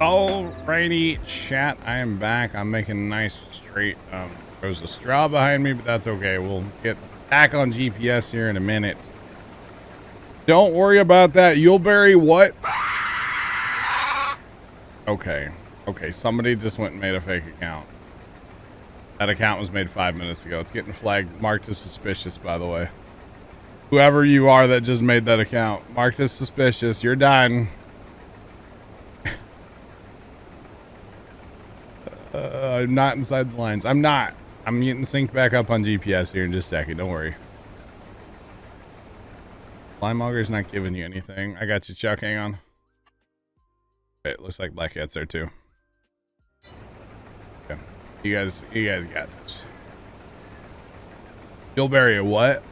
Alrighty, chat. I am back. I'm making nice straight. There's a straw behind me, but that's okay. We'll get back on GPS here in a minute. Don't worry about that. You'll bury what? Okay. Okay. Somebody just went and made a fake account. That account was made 5 minutes ago. It's getting flagged, marked as suspicious, by the way. Whoever you are that just made that account, marked as suspicious. You're done. I'm not inside the lines. I'm not. I'm getting synced back up on GPS here in just a second. Don't worry. Flymonger's not giving you anything. I got you, Chuck. Hang on. It looks like Black Cat's there too. Okay. You guys got this. You'll bury a what?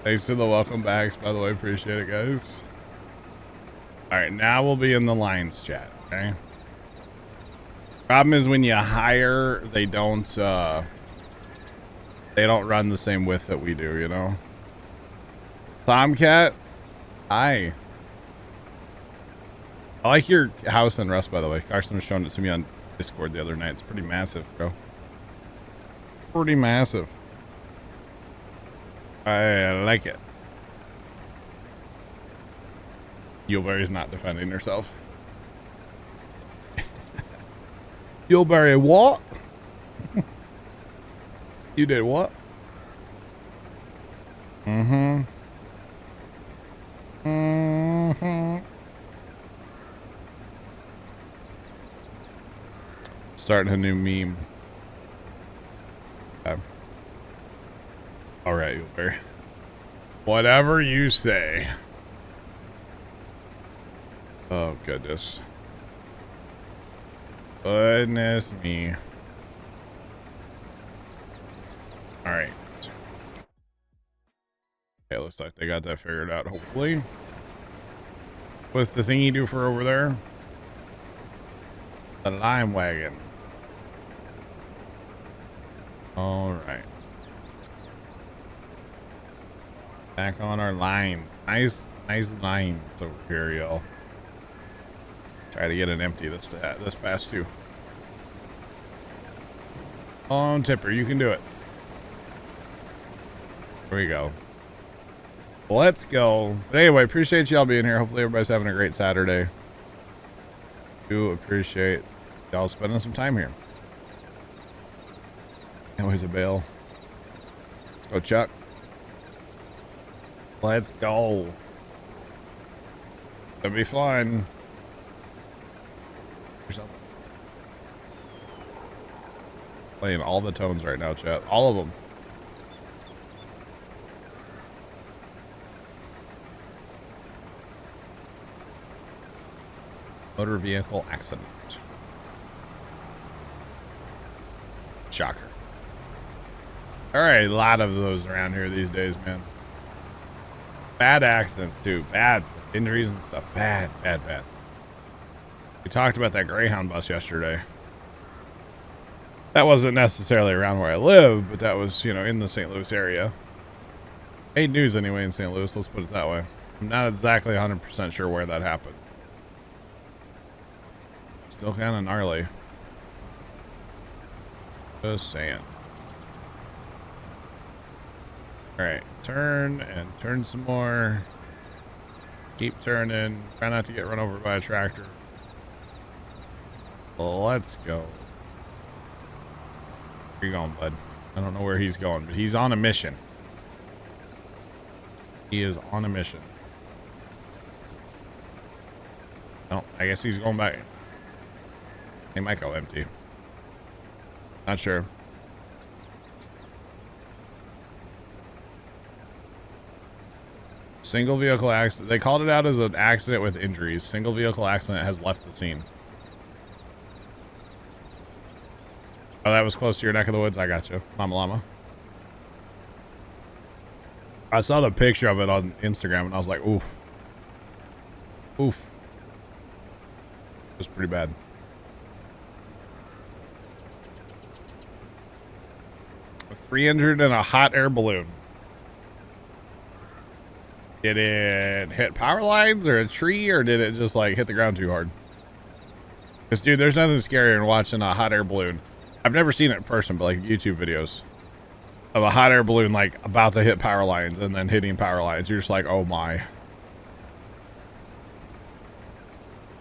Thanks for the welcome backs, by the way. Appreciate it, guys. All right, now we'll be in the lines chat, okay? Problem is when you hire, they don't run the same width that we do, you know? Tomcat, hi. I like your house in Rust, by the way. Carson was showing it to me on Discord the other night. It's pretty massive, bro. Pretty massive. I like it. Yuleberry's not defending herself. Yuleberry, what? You did what? Mm-hmm. Mm-hmm. Starting a new meme. All right, Yuleberry. Whatever you say. Oh, goodness. Goodness me. All right. Okay, looks like they got that figured out, hopefully. What's the thing you do for over there? The lime wagon. All right. Back on our lines. Nice lines over here, y'all. Try to get it empty this pass too. On Tipper, you can do it. Here we go. Let's go. But anyway, appreciate y'all being here. Hopefully everybody's having a great Saturday. Do appreciate y'all spending some time here. Always a bail. Let's go, Chuck. Let's go. It'll be fun. Playing all the tones right now, chat. All of them. Motor vehicle accident. Shocker. Alright, a lot of those around here these days, man. Bad accidents, too. Bad injuries and stuff. Bad. We talked about that Greyhound bus yesterday. That wasn't necessarily around where I live, but that was, you know, in the St. Louis area. Made news anyway in St. Louis, let's put it that way. I'm not exactly 100% sure where that happened. Still kind of gnarly. Just saying. Alright, turn and turn some more. Keep turning. Try not to get run over by a tractor. Let's go. Where you going, bud? I don't know where he's going, but he's on a mission. He is on a mission. Oh, I guess he's going back. He might go empty. Not sure. Single vehicle accident. They called it out as an accident with injuries. Single vehicle accident has left the scene. Oh, that was close to your neck of the woods. I got you, Mama Llama. I saw the picture of it on Instagram and I was like, oof. Oof. It was pretty bad. A 3 injured in a hot air balloon. Did it hit power lines or a tree, or did it just like hit the ground too hard? Because, dude, there's nothing scarier than watching a hot air balloon. I've never seen it in person, but like YouTube videos of a hot air balloon like about to hit power lines and then hitting power lines. You're just like, oh my.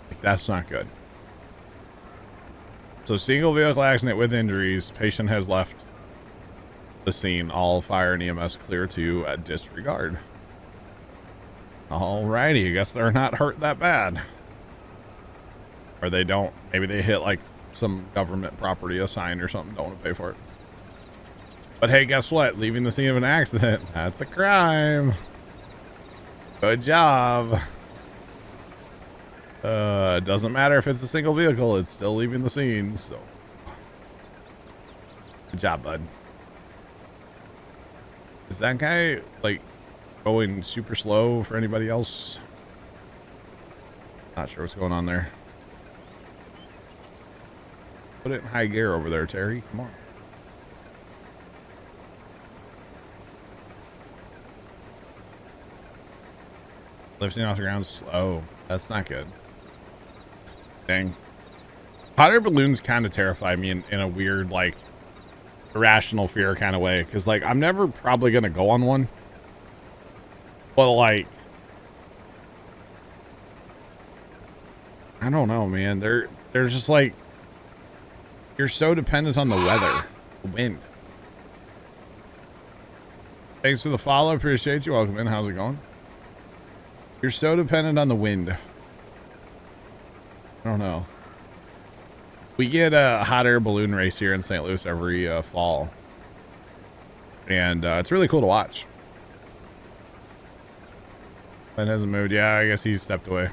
Like, that's not good. So, single vehicle accident with injuries. Patient has left the scene. All fire and EMS clear to disregard. Alrighty, I guess they're not hurt that bad. Or they don't. Maybe they hit like some government property, a sign or something. Don't want to pay for it. But hey, guess what? Leaving the scene of an accident. That's a crime. Good job. It doesn't matter if it's a single vehicle. It's still leaving the scene. So good job, bud. Is that guy like going super slow for anybody else? Not sure what's going on there. Put it in high gear over there, Terry. Come on. Lifting off the ground slow. That's not good. Dang. Hot air balloons kind of terrify me in a weird, like, irrational fear kind of way. Because, like, I'm never probably going to go on one. But, like, I don't know, man. They're just, like, you're so dependent on the weather, the wind. Thanks for the follow. Appreciate you. Welcome in. How's it going? You're so dependent on the wind. I don't know. We get a hot air balloon race here in St. Louis every fall. And it's really cool to watch. Ben hasn't moved. Yeah, I guess he's stepped away.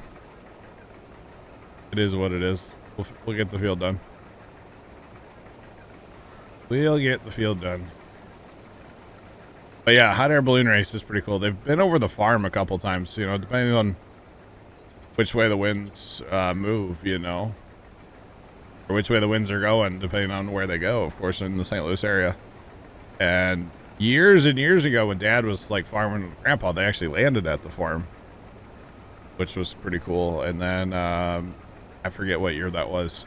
It is what it is. We'll get the field done. We'll get the field done. But yeah, hot air balloon race is pretty cool. They've been over the farm a couple times, you know, depending on which way the winds move, you know. Or which way the winds are going, depending on where they go, of course, in the St. Louis area. And years and years ago, when Dad was like farming with Grandpa, they actually landed at the farm, which was pretty cool. And then I forget what year that was.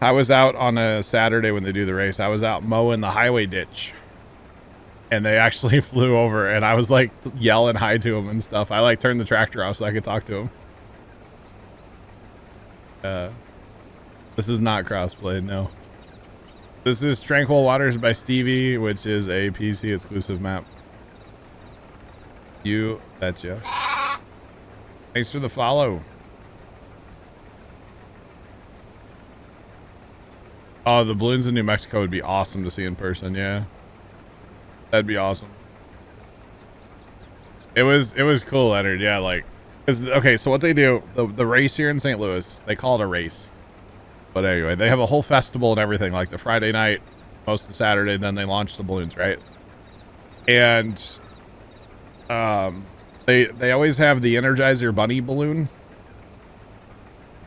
I was out on a Saturday when they do the race. I was out mowing the highway ditch. And they actually flew over, and I was like yelling hi to him and stuff. I like turned the tractor off so I could talk to him. This is not crossplay, no. This is Tranquil Waters by Stevie, which is a PC exclusive map. You betcha. Thanks for the follow. Oh, the balloons in New Mexico would be awesome to see in person, yeah. That'd be awesome. It was cool, Leonard. Yeah, like, cause okay. So what they do, the race here in St. Louis, they call it a race. But anyway, they have a whole festival and everything. Like the Friday night, most of Saturday, then they launch the balloons, right? And they always have the Energizer Bunny balloon,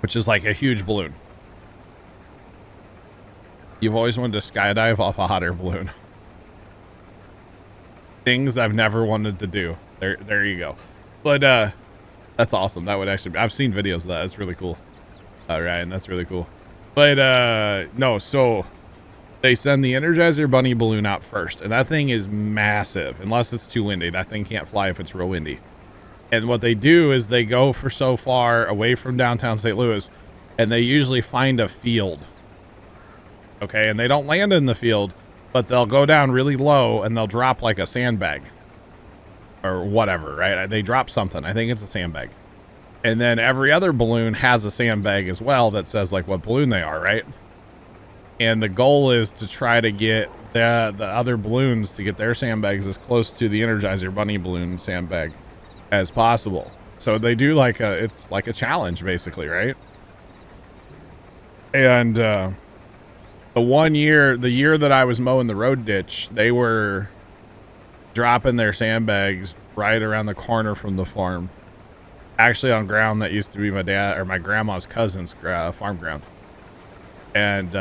which is like a huge balloon. You've always wanted to skydive off a hot air balloon. Things I've never wanted to do. There you go. But that's awesome. That would actually be, I've seen videos of that. It's really cool. Ryan, that's really cool. But no, so they send the Energizer Bunny balloon out first, and that thing is massive. Unless it's too windy, that thing can't fly if it's real windy. And what they do is they go for so far away from downtown St. Louis, and they usually find a field. Okay, and they don't land in the field, but they'll go down really low and they'll drop like a sandbag or whatever, right? They drop something. I think it's a sandbag. And then every other balloon has a sandbag as well that says like what balloon they are, right? And the goal is to try to get the other balloons to get their sandbags as close to the Energizer Bunny balloon sandbag as possible. So they do like it's like a challenge basically, right? And the year that I was mowing the road ditch, they were dropping their sandbags right around the corner from the farm. Actually on ground that used to be my dad or my grandma's cousin's farm ground. And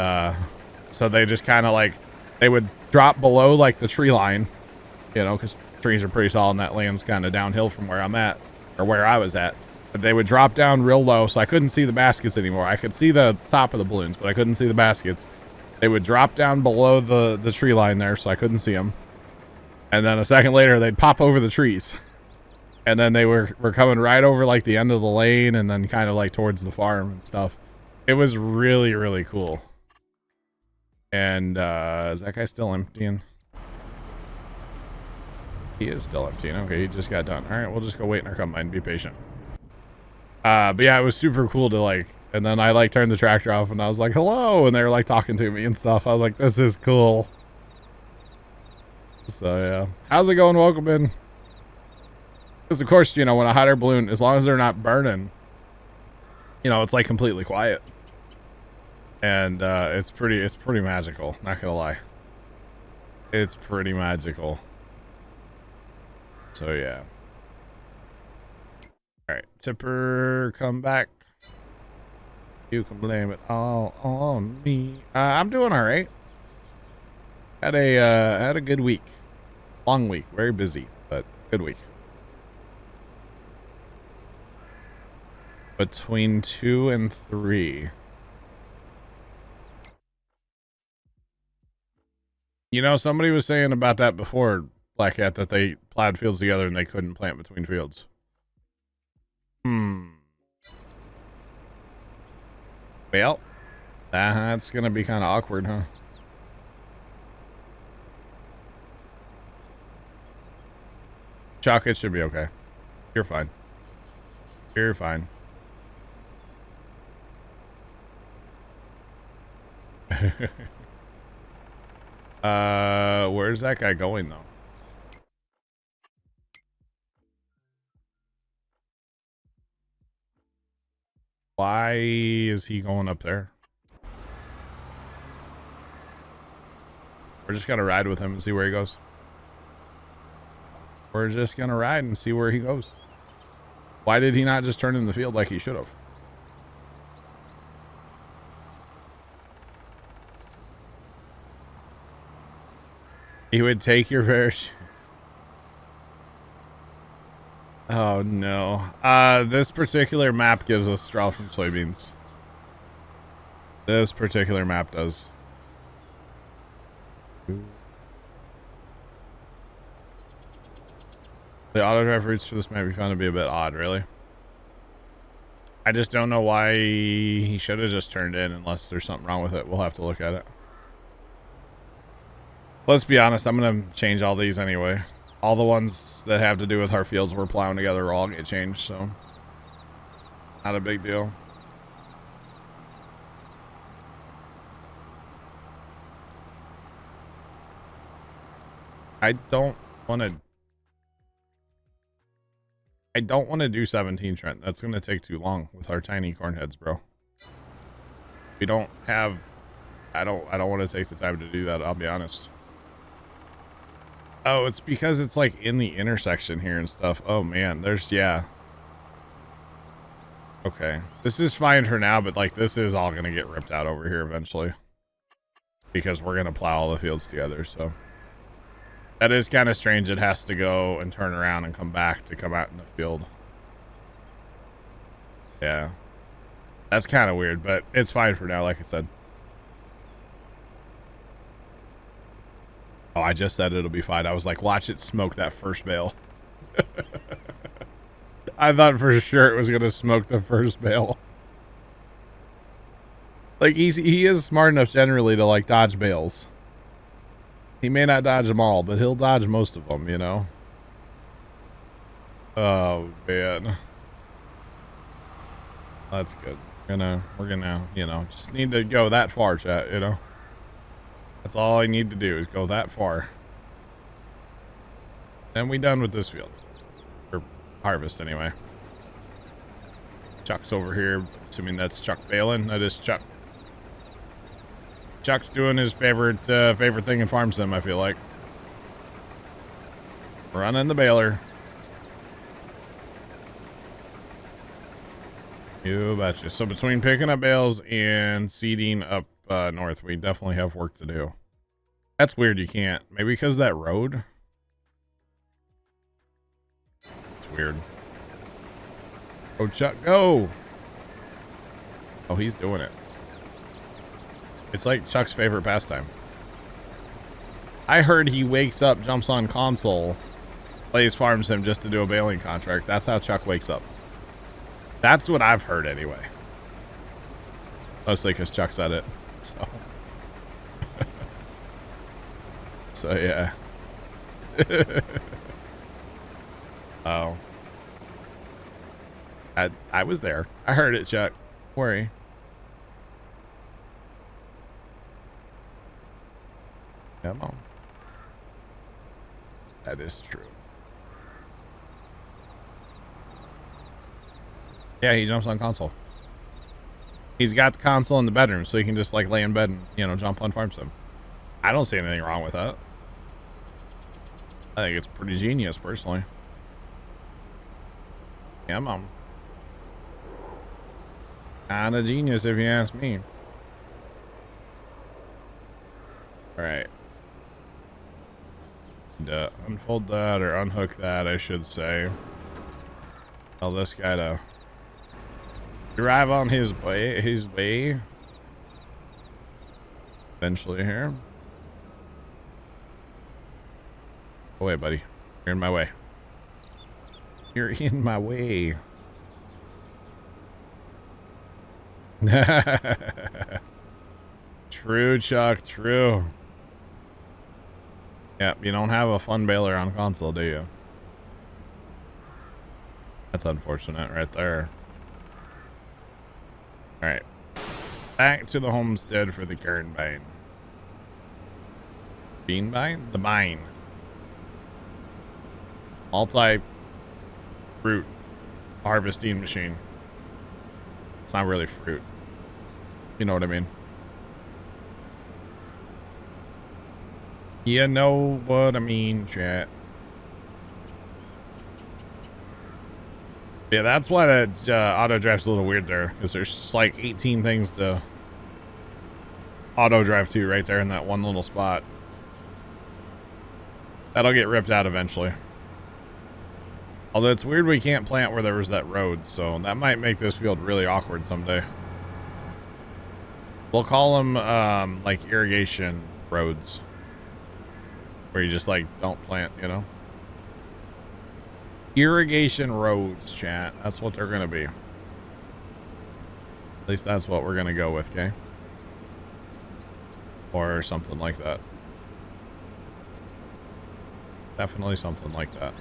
so they just kind of like, they would drop below like the tree line, you know, because Trees are pretty tall and that land's kind of downhill from where I'm at, or where I was at. But they would drop down real low, so I couldn't see the baskets anymore. I could see the top of the balloons, but I couldn't see the baskets. They would drop down below the tree line there, so I couldn't see them. And then a second later, they'd pop over the trees. And then they were coming right over like the end of the lane and then kind of like towards the farm and stuff. It was really, really cool. And is that guy still emptying? He is still emptying. Okay, he just got done. All right, we'll just go wait in our combine. Be patient. But yeah, it was super cool to like, and then I like turned the tractor off and I was like, hello. And they were like talking to me and stuff. I was like, this is cool. So yeah. How's it going? Welcome in. Because of course, you know, when a hot air balloon, as long as they're not burning, you know, it's like completely quiet. And it's pretty magical, not gonna lie. It's pretty magical. So yeah. Alright, Tipper, come back. You can blame it all on me. I'm doing alright. Had a good week. Long week, very busy, but good week. Between 2 and 3. You know, somebody was saying about that before, Black Hat, that they plowed fields together and they couldn't plant between fields. Well, that's gonna be kind of awkward, huh? Chuck, it should be okay. You're fine. You're fine. Where's that guy going though? Why is he going up there? We're just gonna ride with him and see where he goes. We're just gonna ride and see where he goes. Why did he not just turn in the field like he should have? He would take your parachute. Oh no. This particular map gives us straw from soybeans. This particular map does. The auto drive routes for this might be found to be a bit odd, really. I just don't know why he should have just turned in unless there's something wrong with it. We'll have to look at it. Let's be honest, I'm going to change all these anyway. All the ones that have to do with our fields we're plowing together will all get changed, so not a big deal. I don't want to do 17, Trent. That's going to take too long with our tiny corn heads, bro. We don't have... I don't want to take the time to do that, I'll be honest. Oh, it's because it's like in the intersection here and stuff. Oh man, yeah. Okay. This is fine for now, but like this is all going to get ripped out over here eventually. Because we're going to plow all the fields together, so. That is kind of strange. It has to go and turn around and come back to come out in the field. Yeah. That's kind of weird, but it's fine for now, like I said. Oh, I just said it'll be fine. I was like, watch it smoke that first bale. I thought for sure it was going to smoke the first bale. Like, he is smart enough generally to, like, dodge bales. He may not dodge them all, but he'll dodge most of them, you know? Oh, man. That's good. We're gonna, you know, just need to go that far, chat, you know? That's all I need to do is go that far. Then we done with this field. Or harvest, anyway. Chuck's over here, assuming that's Chuck baling. That is Chuck. Chuck's doing his favorite thing in farm sim, I feel like. Running the baler. You betcha. So between picking up bales and seeding up north, we definitely have work to do. That's weird you can't. Maybe because of that road? weird. Oh, Chuck, go! Oh, he's doing it. It's like Chuck's favorite pastime. I heard he wakes up, jumps on console, plays Farm Sim just to do a bailing contract. That's how Chuck wakes up. That's what I've heard anyway. Mostly because Chuck said it. So, so yeah. Oh. I was there. I heard it, Chuck. Don't worry. Come on. That is true. Yeah, he jumps on console. He's got the console in the bedroom, so he can just like lay in bed and, you know, jump on Farm Sim. I don't see anything wrong with that. I think it's pretty genius, personally. Yeah, Mom. Kinda genius, if you ask me. Alright. Unfold that, or unhook that, I should say. Tell this guy to drive on his way. Eventually here. Oh, wait, buddy. You're in my way. You're in my way. True, Chuck, true. Yep, you don't have a fun bailer on console, do you? That's unfortunate right there. Alright. Back to the homestead for the Kern Bean. Bean Bean? The Mine. Multi-fruit harvesting machine. It's not really fruit. You know what I mean? You know what I mean, chat. Yeah, that's why that auto drive's a little weird there, because there's just like 18 things to auto drive to right there in that one little spot. That'll get ripped out eventually. Although it's weird we can't plant where there was that road, so that might make this field really awkward someday. We'll call them like irrigation roads, where you just like don't plant, you know? Irrigation roads, chat. That's what they're gonna be. At least that's what we're gonna go with, okay? Or something like that. Definitely something like that.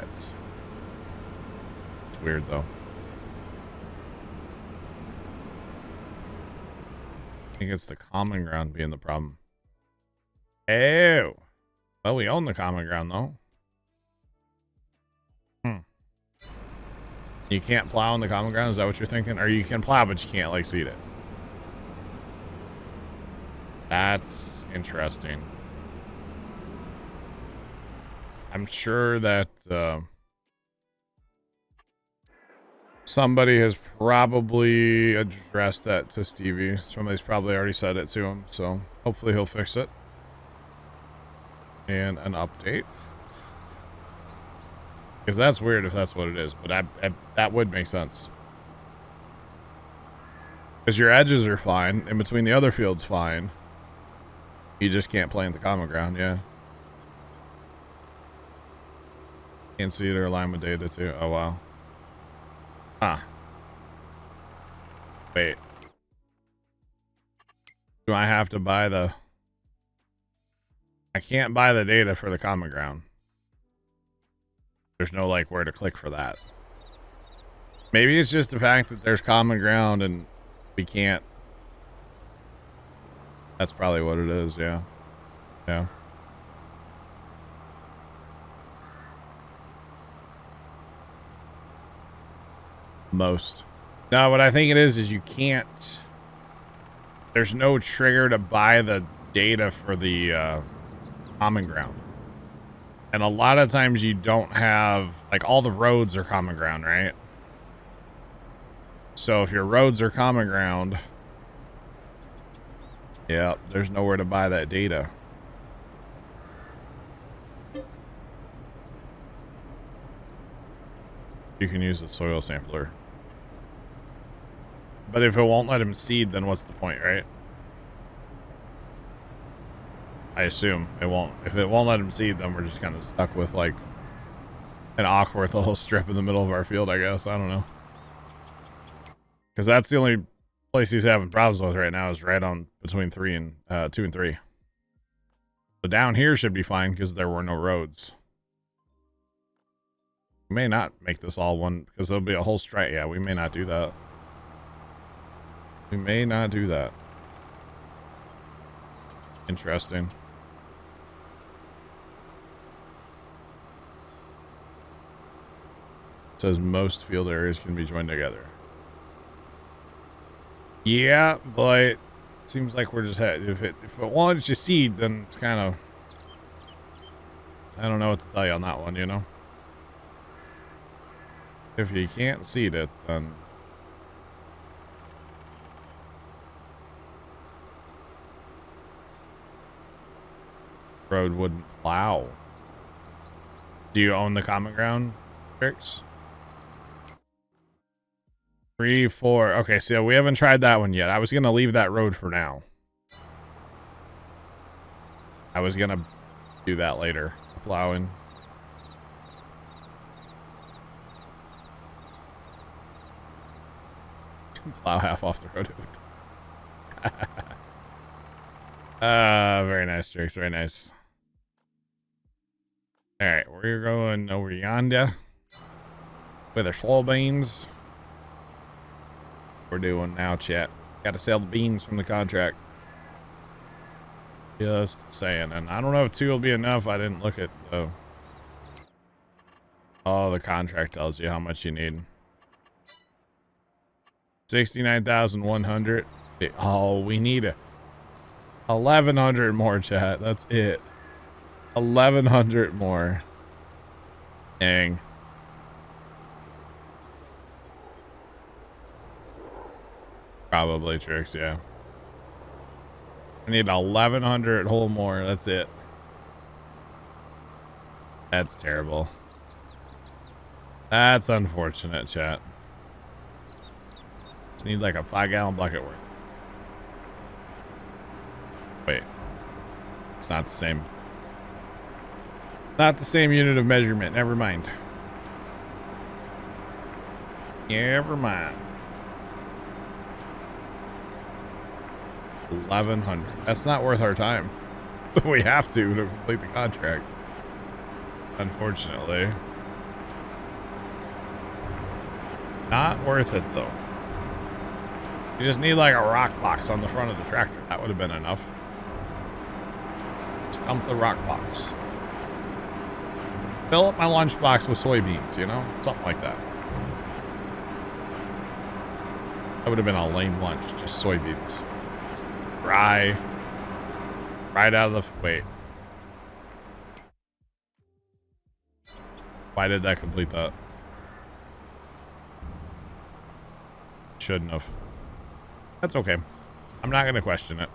It's weird though. I think it's the common ground being the problem. Oh. Well, we own the common ground, though. You can't plow on the common ground? Is that what you're thinking? Or you can plow, but you can't, like, seed it. That's interesting. I'm sure that somebody has probably addressed that to Stevie. Somebody's probably already said it to him, so hopefully he'll fix it. And an update, because that's weird if that's what it is, but that would make sense, because your edges are fine in between the other fields, fine. You just can't plant the common ground. Yeah, can't see it or align with data too. Oh wow. Huh. Wait, do I have to buy the I can't buy the data for the common ground. There's no like where to click for that. Maybe it's just the fact that there's common ground and we can't. That's probably what it is. Yeah. Yeah. Most. No, what I think it is you can't. There's no trigger to buy the data for the common ground, and a lot of times you don't have, like, all the roads are common ground, right? So if your roads are common ground, yeah, there's nowhere to buy that data. You can use the soil sampler. But if it won't let him seed, then what's the point, right? I assume it won't. If it won't let him seed, then we're just kind of stuck with like an awkward little strip in the middle of our field, I guess. I don't know. Because that's the only place he's having problems with right now is right on between 2 and 3. So down here should be fine because there were no roads. We may not make this all one because there'll be a whole strike. Yeah, we may not do that. We may not do that. Interesting. It says most field areas can be joined together. Yeah, but it seems like we're just if it wants you seed, then it's kind of, I don't know what to tell you on that one, you know. If you can't seed it, then road wouldn't plow. Do you own the common ground, Tricks? 3, 4. Okay, so we haven't tried that one yet. I was gonna leave that road for now. I was gonna do that later. Plowing. Plow half off the road. Very nice, Tricks. Very nice. Alright, we're going over yonder with our soybeans. We're doing now, chat. Got to sell the beans from the contract. Just saying. And I don't know if 2 will be enough. I didn't look at the... Oh, the contract tells you how much you need. 69,100. Oh, we need 1,100 more, chat. That's it. 1,100 more. Dang. Probably Tricks, yeah. I need 1,100 whole more. That's it. That's terrible. That's unfortunate, chat. Just need like a 5-gallon bucket worth. Wait. It's not the same. Not the same unit of measurement. Never mind. Never mind. 1,100. That's not worth our time. We have to complete the contract. Unfortunately. Not worth it though. You just need like a rock box on the front of the tractor. That would have been enough. Just dump the rock box. Fill up my lunchbox with soybeans, you know? Something like that. That would have been a lame lunch. Just soybeans. Dry. Right out of the... Wait. Why did that complete that? Shouldn't have. That's okay. I'm not going to question it.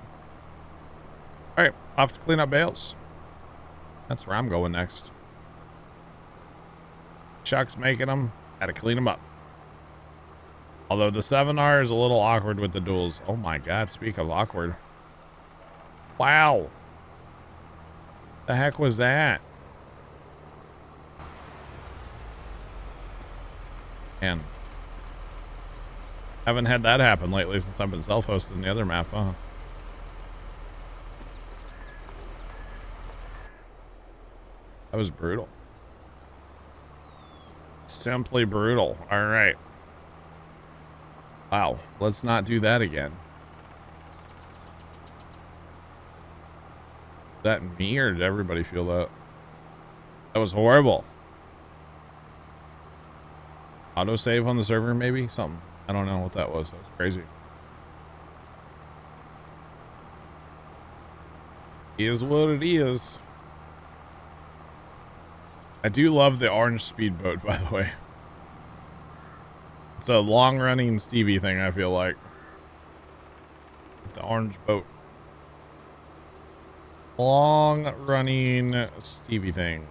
Alright, off to clean up bales. That's where I'm going next. Chuck's making them. Gotta clean them up. Although the 7R is a little awkward with the duals. Oh my god, speak of awkward. Wow. The heck was that? Man. Haven't had that happen lately since I've been self-hosting the other map, huh? That was brutal. Simply brutal. All right. Wow. Let's not do that again. Is that me or did everybody feel that? That was horrible. Autosave on the server, maybe? Something. I don't know what that was. That was crazy. Is what it is. I do love the orange speedboat, by the way. It's a long-running Stevie thing, I feel like. The orange boat. Long-running Stevie thing.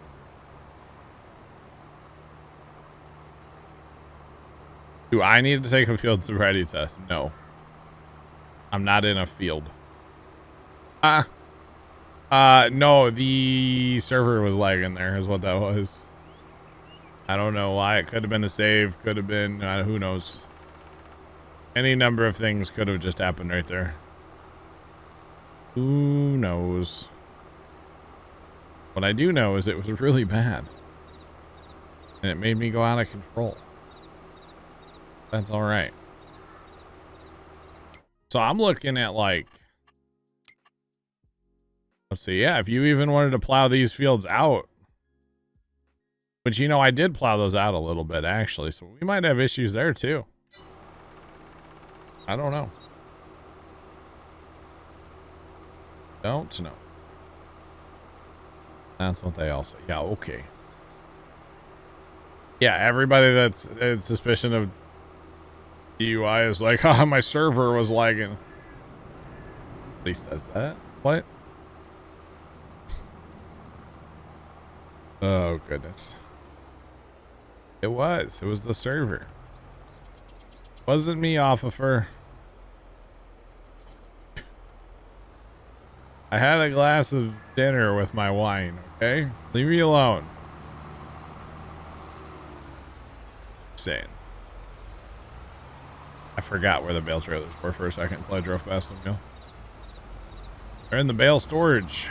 Do I need to take a field sobriety test? No. I'm not in a field. No, the server was lagging there is what that was. I don't know why. It could have been a save, could have been, who knows. Any number of things could have just happened right there. Who knows? What I do know is it was really bad. And it made me go out of control. That's all right. So I'm looking at like, let's see. Yeah, if you even wanted to plow these fields out, which, you know, I did plow those out a little bit actually. So we might have issues there too. I don't know. Don't know. That's what they all say. Yeah, okay. Yeah, everybody that's in suspicion of DUI is like, oh, my server was lagging. At least does that. What? Oh, goodness. It was. It was the server. Wasn't me, officer. I had a glass of dinner with my wine, okay? Leave me alone. Saying. I forgot where the bale trailers were for a second until I drove past them, Neil. They're in the bale storage.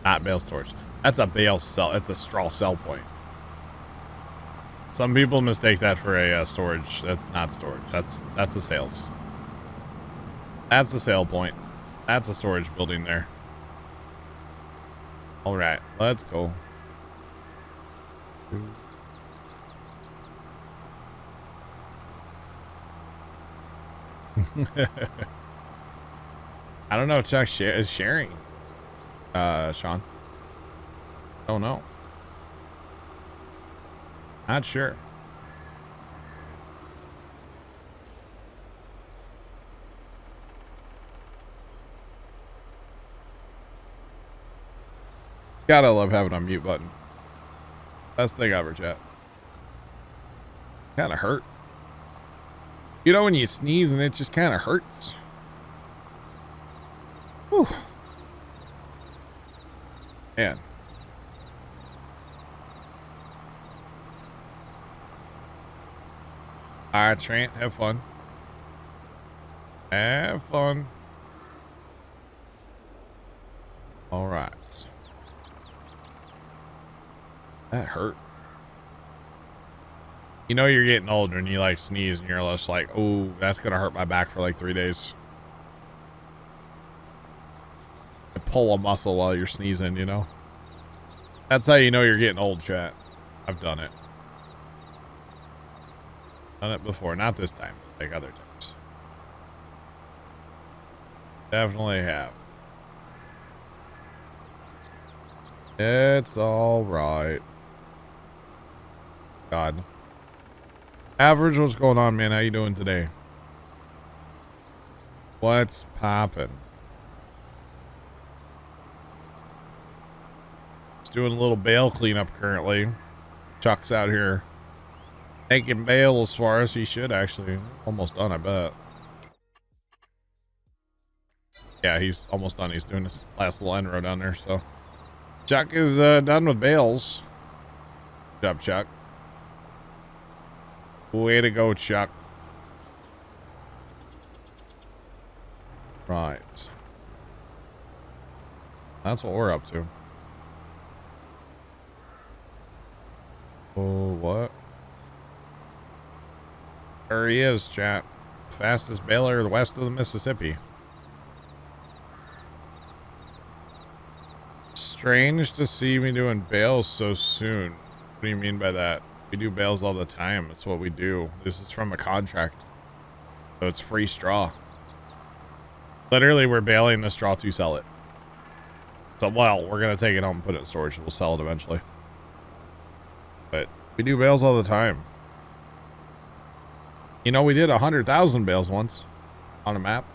Not bale storage. That's a bale cell. It's a straw sell point. Some people mistake that for a storage. That's not storage. That's a sales. That's a sale point. That's a storage building there. All right, let's go. I don't know if Chuck is sharing. Sean. Don't know. Not sure. Gotta love having a mute button. Best thing ever, chat. Kinda hurt. You know when you sneeze and it just kinda hurts? Whew. Man. Alright, Trent, have fun. Have fun. Alright. That hurt. You know you're getting older and you like sneeze and you're just like, oh, that's gonna hurt my back for like 3 days. You pull a muscle while you're sneezing, you know? That's how you know you're getting old, chat. I've done it. Done it before. Not this time, like other times. Definitely have. It's all right. God. Average, what's going on, man? How you doing today? What's poppin'? Just doing a little bale cleanup currently. Chuck's out here making bales for us. He should actually. Almost done, I bet. Yeah, he's almost done. He's doing this last little end row down there, so. Chuck is done with bales. Good job, Chuck. Way to go, Chuck. Right. That's what we're up to. Oh, what? There he is, chat. Fastest baler west of the Mississippi. Strange to see me doing bales so soon. What do you mean by that? We do bales all the time. That's what we do. This is from a contract. So it's free straw. Literally, we're baling the straw to sell it. So, well, we're going to take it home and put it in storage. We'll sell it eventually. But we do bales all the time. You know, we did 100,000 bales once on a map.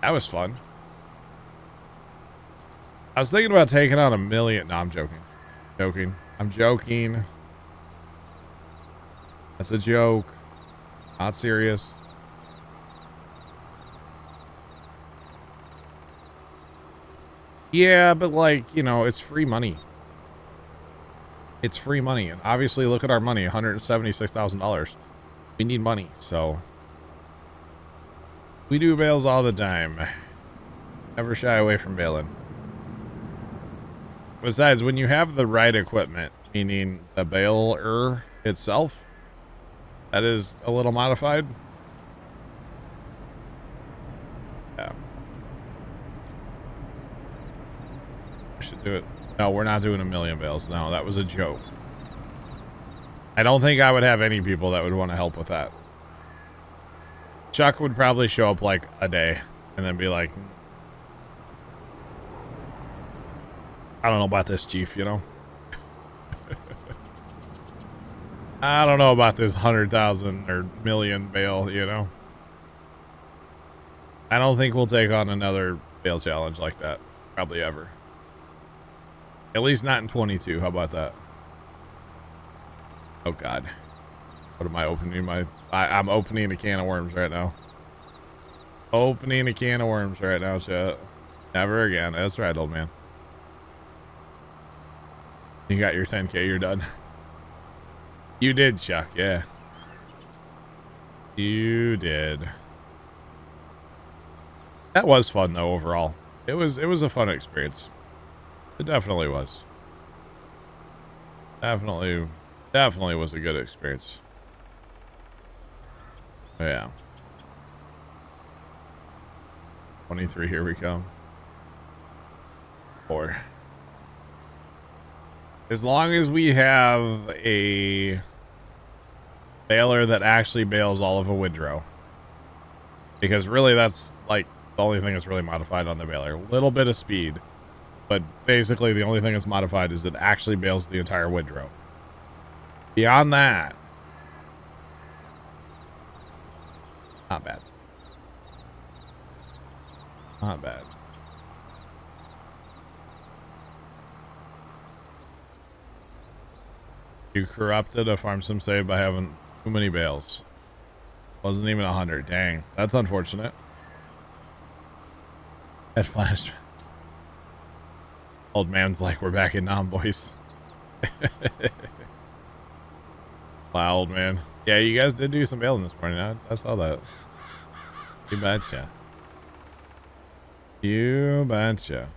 That was fun. I was thinking about taking on 1 million. No, I'm joking. I'm joking. That's a joke. Not serious. Yeah, but like, you know, it's free money. It's free money. And obviously, look at our money, $176,000. We need money, so we do bales all the time. Never shy away from bailing. Besides, when you have the right equipment, meaning the baler itself, that is a little modified. Yeah. We should do it. No, we're not doing 1,000,000 bales. No, that was a joke. I don't think I would have any people that would want to help with that. Chuck would probably show up like a day and then be like, I don't know about this, Chief, you know? I don't know about this 100,000 or million bale, you know? I don't think we'll take on another bale challenge like that. Probably ever. At least not in 22. How about that? Oh, God. What am I opening? I'm opening a can of worms right now. Opening a can of worms right now, chat. Never again. That's right, old man. You got your 10K. You're done. You did, Chuck. Yeah. You did. That was fun, though, overall. It was a fun experience. It definitely was. Definitely was a good experience. Yeah. 23, here we come. 4. As long as we have a baler that actually bales all of a windrow. Because really that's like the only thing that's really modified on the baler. A little bit of speed. But basically the only thing that's modified is it actually bales the entire windrow. Beyond that, not bad. Not bad. You corrupted a farm sim save by having too many bales. Wasn't even 100. Dang, that's unfortunate. At flash. Old man's like, we're back in Nam, boys. Wow, old man. Yeah, you guys did do some bailing this morning. I saw that. You betcha. You betcha.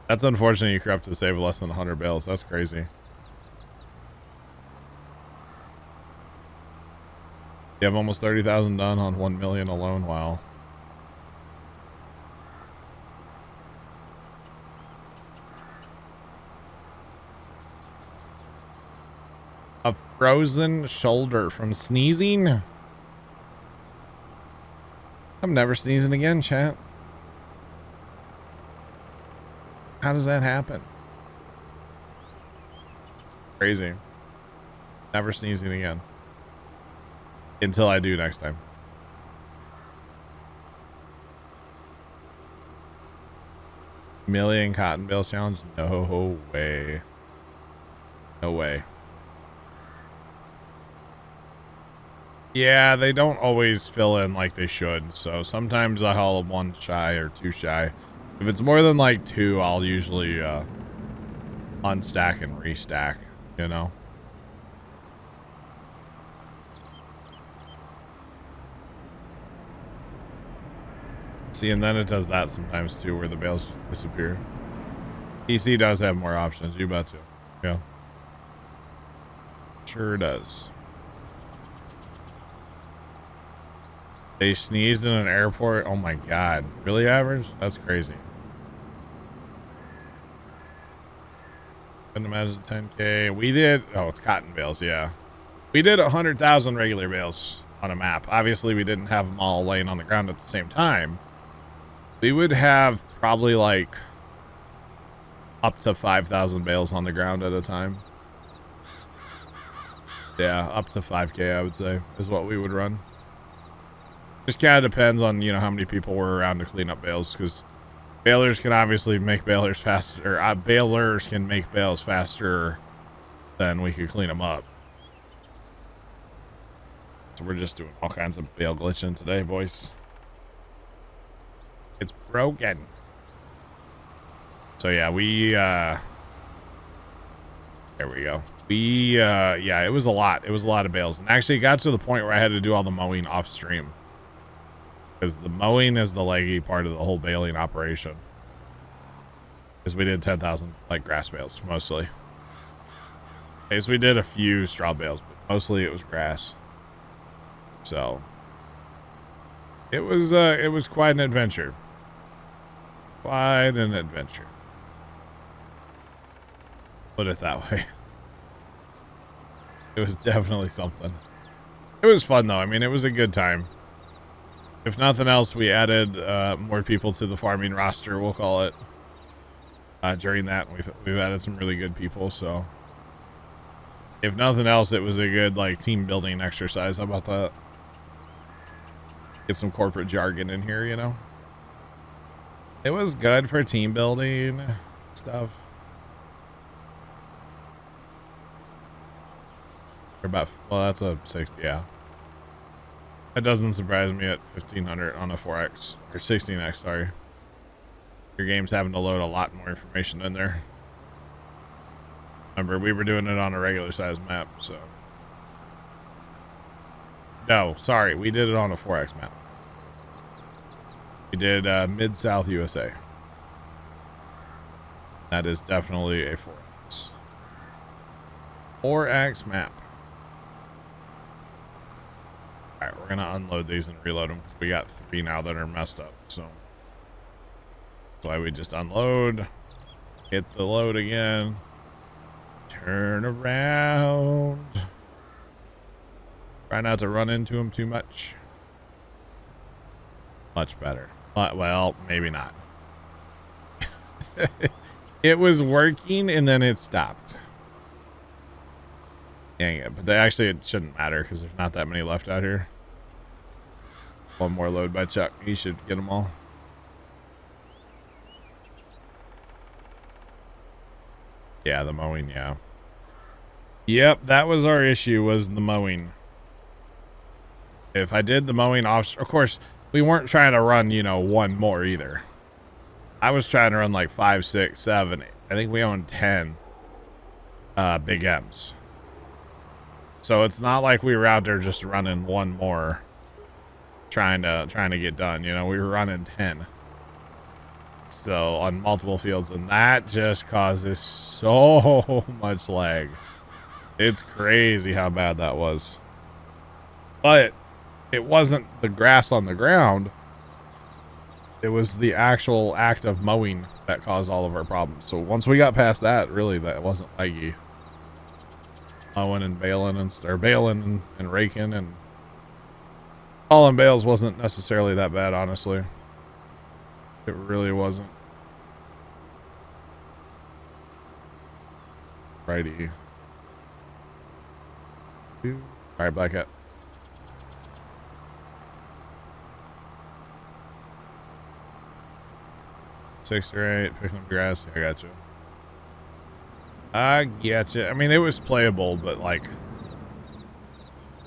That's unfortunate you corrupted to save less than 100 bales. That's crazy. You have almost 30,000 done on 1 million alone. Wow. A frozen shoulder from sneezing? I'm never sneezing again, chat. How does that happen? Crazy. Never sneezing again. Until I do next time. Million cotton bales challenge? No way. No way. Yeah, they don't always fill in like they should. So sometimes I haul 1 shy or 2 shy. If it's more than like 2, I'll usually unstack and restack, you know? See, and then it does that sometimes too, where the bales just disappear. PC does have more options, you betcha. Yeah. Sure does. They sneezed in an airport? Oh my god. Really, average? That's crazy. Couldn't imagine 10K. We did... Oh, it's cotton bales, yeah. We did 100,000 regular bales on a map. Obviously, we didn't have them all laying on the ground at the same time. We would have probably like up to 5,000 bales on the ground at a time. Yeah, up to 5K, I would say, is what we would run. Just kind of depends on, you know, how many people were around to clean up bales, because balers can obviously make balers faster. Balers can make bales faster than we could clean them up. So we're just doing all kinds of bale glitching today, boys. It's broken. So yeah, there we go. Yeah, it was a lot. It was a lot of bales. And actually it got to the point where I had to do all the mowing off stream. Because the mowing is the leggy part of the whole baling operation. Because we did 10,000 like grass bales mostly. Okay, so we did a few straw bales, but mostly it was grass. So it was quite an adventure. Quite an adventure. Put it that way. It was definitely something. It was fun though. I mean, it was a good time. If nothing else, we added more people to the farming roster, we'll call it. During that, we've added some really good people, so if nothing else, it was a good like team building exercise. How about that? Get some corporate jargon in here, you know? It was good for team building stuff. About, well, that's a 60, yeah. That doesn't surprise me at 1500 on a 4X or 16X, sorry. Your game's having to load a lot more information in there. Remember, we were doing it on a regular size map, so. No, sorry, we did it on a 4X map. We did Mid-South USA. That is definitely a 4X. 4X map. Alright, we're gonna unload these and reload them because we got 3 now that are messed up, so. That's why we just unload, hit the load again, turn around. Try not to run into them too much. Much better. Well, maybe not. It was working and then it stopped. Dang it. But actually it shouldn't matter because there's not that many left out here. One more load by Chuck. He should get them all. Yeah, the mowing, yeah. Yep, that was our issue, was the mowing. If I did the mowing off, of course, we weren't trying to run, you know, one more either. I was trying to run like 5, 6, 7. I think we own 10 big M's. So it's not like we were out there just running one more, trying to get done. You know, we were running 10. So on multiple fields, and that just causes so much lag. It's crazy how bad that was. But it wasn't the grass on the ground. It was the actual act of mowing that caused all of our problems. So once we got past that, really, that wasn't laggy. Mowing and baling and raking and hauling bales wasn't necessarily that bad, honestly. It really wasn't. Righty. Alright, Black Hat. Six or 8, picking up grass. I got you. I get you. I mean, it was playable, but like,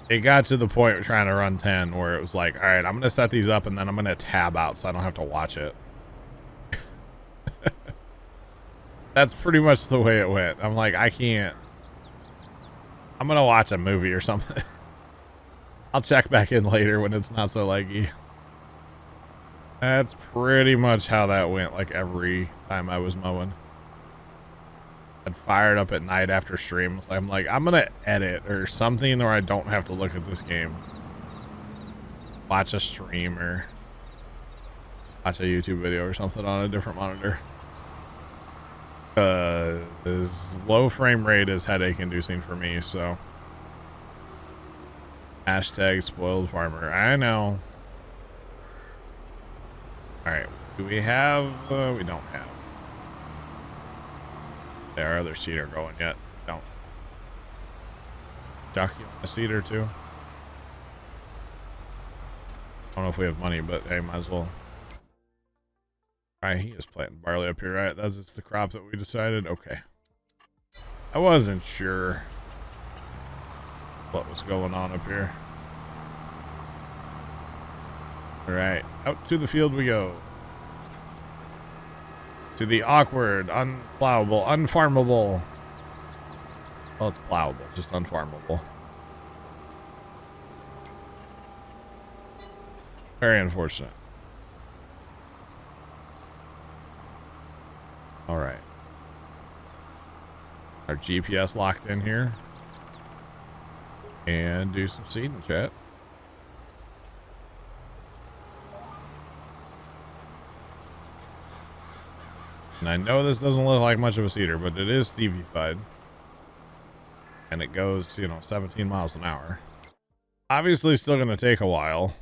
it got to the point of trying to run 10 where it was like, all right, I'm going to set these up and then I'm going to tab out so I don't have to watch it. That's pretty much the way it went. I'm like, I can't. I'm going to watch a movie or something. I'll check back in later when it's not so laggy. That's pretty much how that went, like every time I was mowing. I'd fire it up at night after stream. I'm like, I'm going to edit or something or I don't have to look at this game. Watch a stream or watch a YouTube video or something on a different monitor. This low frame rate is headache inducing for me, so. Hashtag spoiled farmer. I know. Alright, do we have, we don't have. Our other seeder going yet? Don't. Jockey on a seeder too? I don't know if we have money, but hey, might as well. Alright, he is planting barley up here, right? That's just the crop that we decided? Okay. I wasn't sure what was going on up here. All right, out to the field we go. To the awkward, unplowable, unfarmable. Well, it's plowable, just unfarmable. Very unfortunate. All right. Our GPS locked in here. And do some seeding, chat. And I know this doesn't look like much of a seeder, but it is Stevie-fied. And it goes, 17 miles an hour. Obviously still going to take a while.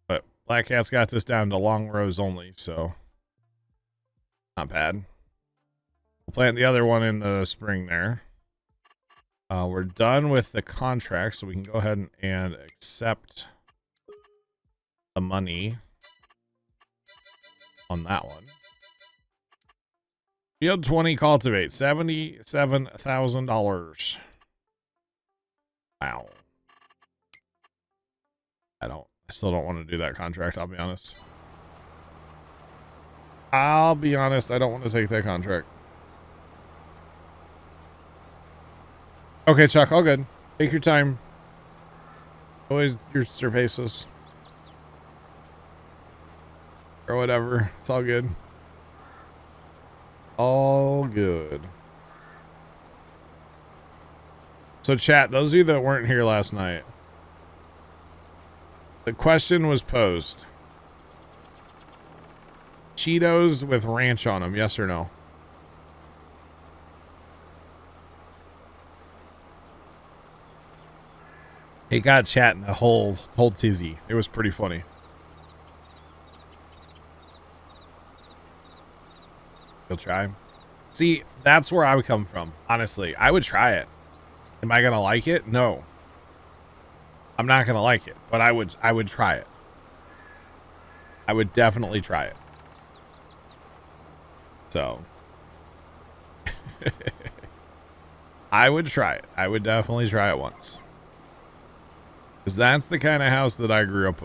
But Black Cat's got this down to long rows only, so not bad. We'll plant the other one in the spring there. We're done with the contract, so we can go ahead and accept the money on that one. Field 20 cultivate, $77,000. Wow. I still don't want to do that contract, I'll be honest. I don't want to take that contract. Okay, Chuck, all good. Take your time. Always your cervezas. Or whatever. It's all good. All good. So chat, those of you that weren't here last night, the question was posed. Cheetos with ranch on them, yes or no? It got chatting the whole tizzy. It was pretty funny. You'll try. See, that's where I would come from. Honestly, I would try it. Am I gonna like it? No. I'm not gonna like it, but I would try it. I would definitely try it. So I would try it. I would definitely try it once. Because that's the kind of house that I grew up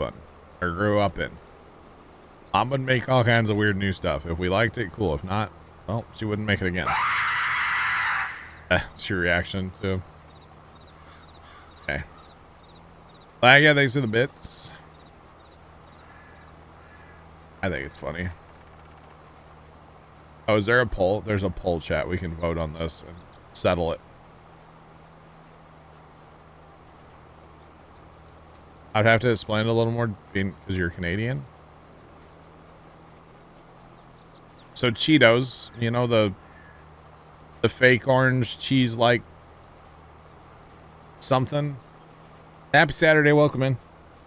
in. Mom would make all kinds of weird new stuff. If we liked it, cool. If not, well, she wouldn't make it again. That's your reaction to. Okay. Yeah, thanks for the bits. I think it's funny. Oh, is there a poll? There's a poll, chat. We can vote on this and settle it. I'd have to explain it a little more because you're Canadian. So Cheetos, you know, the fake orange cheese like something. Happy Saturday, welcome in.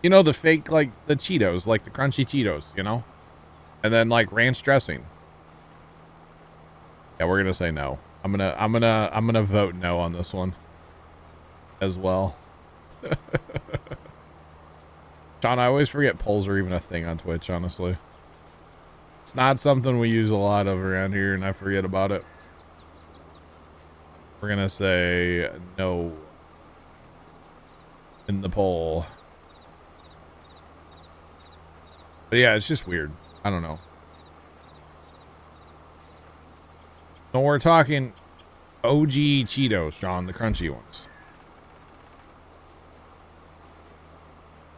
You know, the fake, like the Cheetos, like the crunchy Cheetos, you know? And then like ranch dressing. Yeah, we're gonna say no. I'm gonna vote no on this one as well. Sean, I always forget polls are even a thing on Twitch, honestly. It's not something we use a lot of around here, and I forget about it. We're gonna say no in the poll. But yeah, it's just weird. I don't know. So we're talking OG Cheetos, John, the crunchy ones.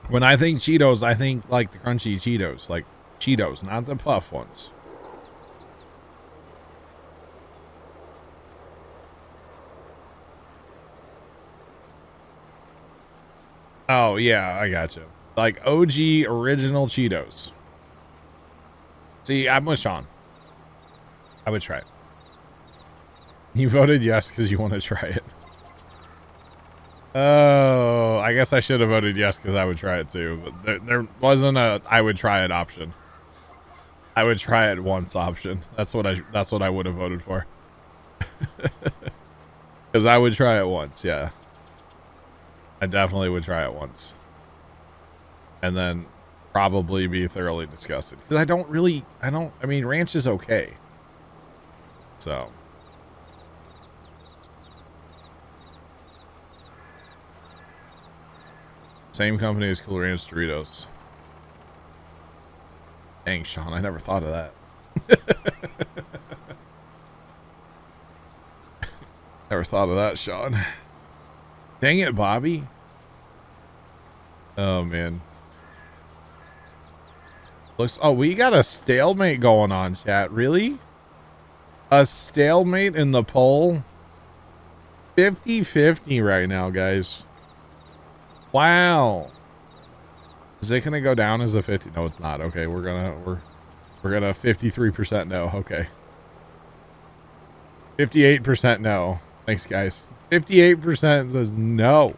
When I think Cheetos, I think like the crunchy Cheetos, like Cheetos, not the puff ones. Oh, yeah, I gotcha. Like OG original Cheetos. See, I'm with Sean. I would try it. You voted yes because you want to try it. Oh, I guess I should have voted yes because I would try it too. But there wasn't a I would try it option. I would try it once option. That's what I would have voted for. Because I would try it once, yeah. I definitely would try it once. And then probably be thoroughly disgusted. Because I mean, ranch is okay. So. Same company as Cool Ranch Doritos. Dang, Sean, I never thought of that. Never thought of that, Sean. Dang it, Bobby. Oh, man. Oh, we got a stalemate going on, chat. Really? A stalemate in the poll? 50-50 right now, guys. Wow. Is it gonna go down as a 50? No, it's not. Okay, we're gonna 53% no. Okay. 58% no. Thanks, guys. 58% says no.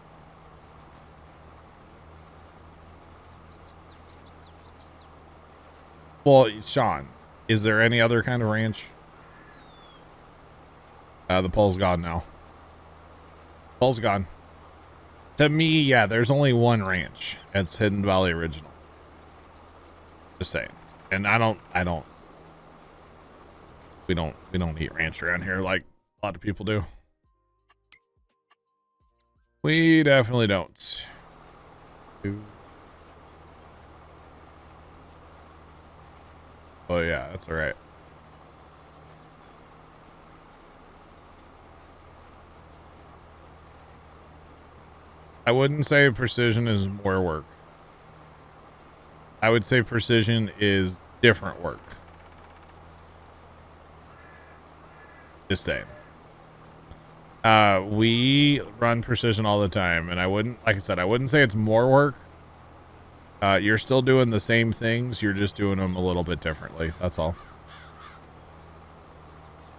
Well, Sean, is there any other kind of ranch? The poll's gone now. Poll's gone. To me, yeah, there's only one ranch. It's Hidden Valley Original. Just saying. And we don't eat ranch around here like a lot of people do. We definitely don't. Oh yeah, that's all right. I wouldn't say precision is more work. I would say precision is different work. Just saying. We run precision all the time, and I wouldn't, like I said, I wouldn't say it's more work. You're still doing the same things, you're just doing them a little bit differently. That's all.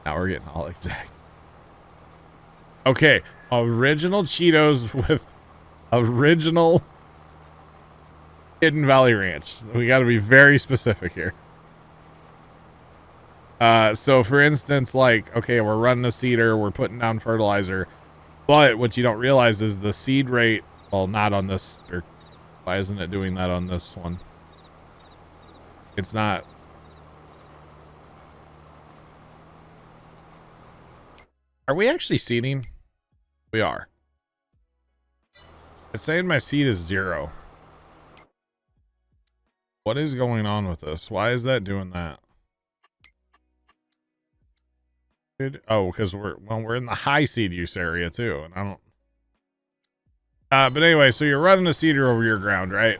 Now we're getting all exact. Okay, original Cheetos with original Hidden Valley Ranch. We got to be very specific here. So for instance, like, okay, we're running a seeder, we're putting down fertilizer, but what you don't realize is the seed rate, well, not on this, or why isn't it doing that on this one? It's not. Are we actually seeding? We are. It's saying my seed is 0. What is going on with this? Why is that doing that? Oh, because we're in the high seed use area too, and I don't. But anyway, so you're running a seeder over your ground, right?